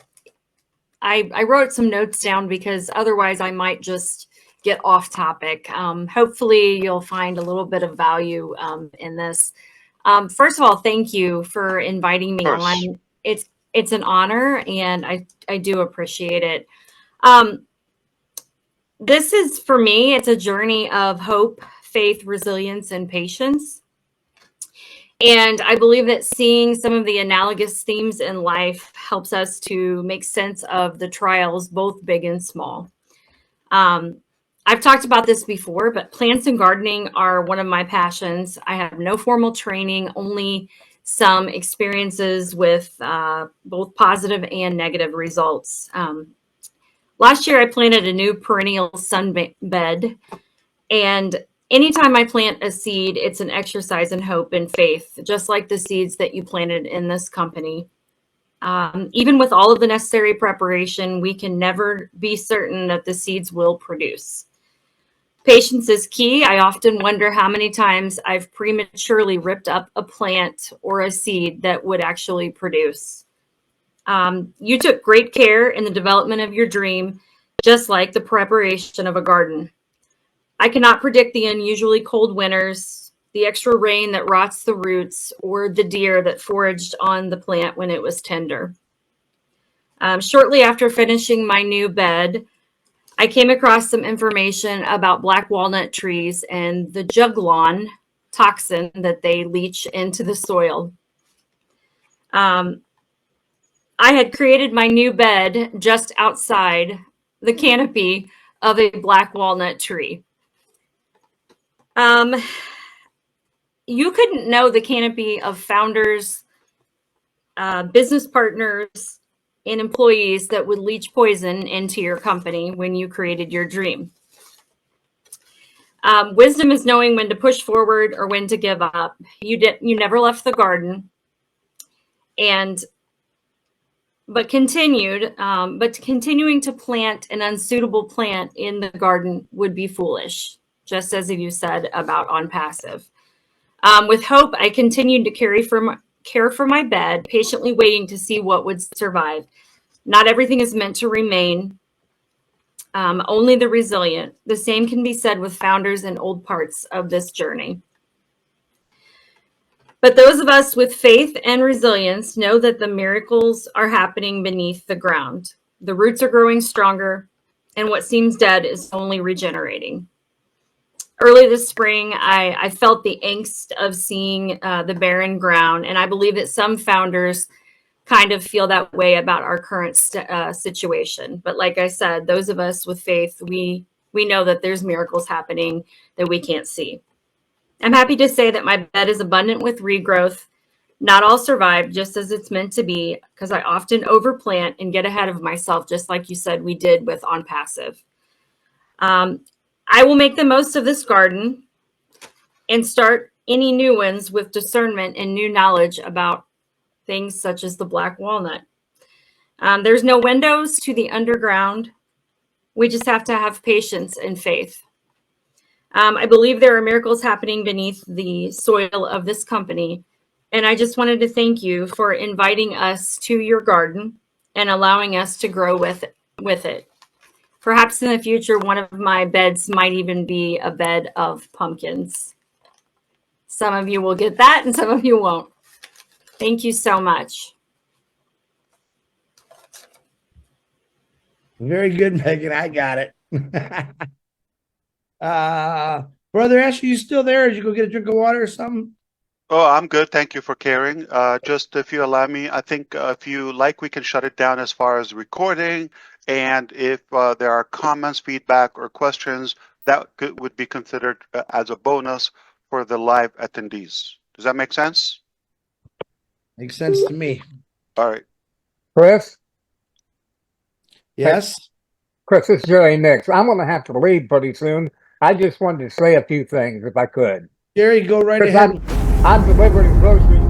I wrote some notes down because otherwise I might just get off topic. Hopefully you'll find a little bit of value in this. First of all, thank you for inviting me on. It's an honor, and I do appreciate it. This is, for me, it's a journey of hope, faith, resilience, and patience. And I believe that seeing some of the analogous themes in life helps us to make sense of the trials, both big and small. I've talked about this before, but plants and gardening are one of my passions. I have no formal training, only some experiences with both positive and negative results. Last year, I planted a new perennial sunbed, and anytime I plant a seed, it's an exercise in hope and faith, just like the seeds that you planted in this company. Even with all of the necessary preparation, we can never be certain that the seeds will produce. Patience is key. I often wonder how many times I've prematurely ripped up a plant or a seed that would actually produce. You took great care in the development of your dream, just like the preparation of a garden. I cannot predict the unusually cold winters, the extra rain that rots the roots, or the deer that foraged on the plant when it was tender. Shortly after finishing my new bed, I came across some information about black walnut trees and the juglon toxin that they leach into the soil. I had created my new bed just outside the canopy of a black walnut tree. You couldn't know the canopy of founders, business partners, and employees that would leach poison into your company when you created your dream. Wisdom is knowing when to push forward or when to give up. You never left the garden, but continuing to plant an unsuitable plant in the garden would be foolish, just as you said about ONPASSIVE. With hope, I continued to care for my bed, patiently waiting to see what would survive. Not everything is meant to remain, only the resilient. The same can be said with founders in old parts of this journey. But those of us with faith and resilience know that the miracles are happening beneath the ground. The roots are growing stronger, and what seems dead is only regenerating. Early this spring, I felt the angst of seeing the barren ground, and I believe that some founders kind of feel that way about our current situation. But like I said, those of us with faith, we know that there's miracles happening that we can't see. I'm happy to say that my bed is abundant with regrowth. Not all survived just as it's meant to be, because I often overplant and get ahead of myself, just like you said we did with ONPASSIVE. I will make the most of this garden and start any new ones with discernment and new knowledge about things such as the black walnut. There's no windows to the underground. We just have to have patience and faith. I believe there are miracles happening beneath the soil of this company. And I just wanted to thank you for inviting us to your garden and allowing us to grow with it. Perhaps in the future, one of my beds might even be a bed of pumpkins. Some of you will get that and some of you won't. Thank you so much. Very good, Megan. I got it. Brother Ash, are you still there? Did you go get a drink of water or something? Oh, I'm good. Thank you for caring. Just if you allow me, I think if you like, we can shut it down as far as recording. And if there are comments, feedback, or questions, that would be considered as a bonus for the live attendees. Does that make sense? Makes sense to me. All right. Chris, Yes. Chris, this is Jerry Nix. I'm going to have to leave pretty soon. I just wanted to say a few things if I could. Jerry, go right Chris, ahead. I'm delivering groceries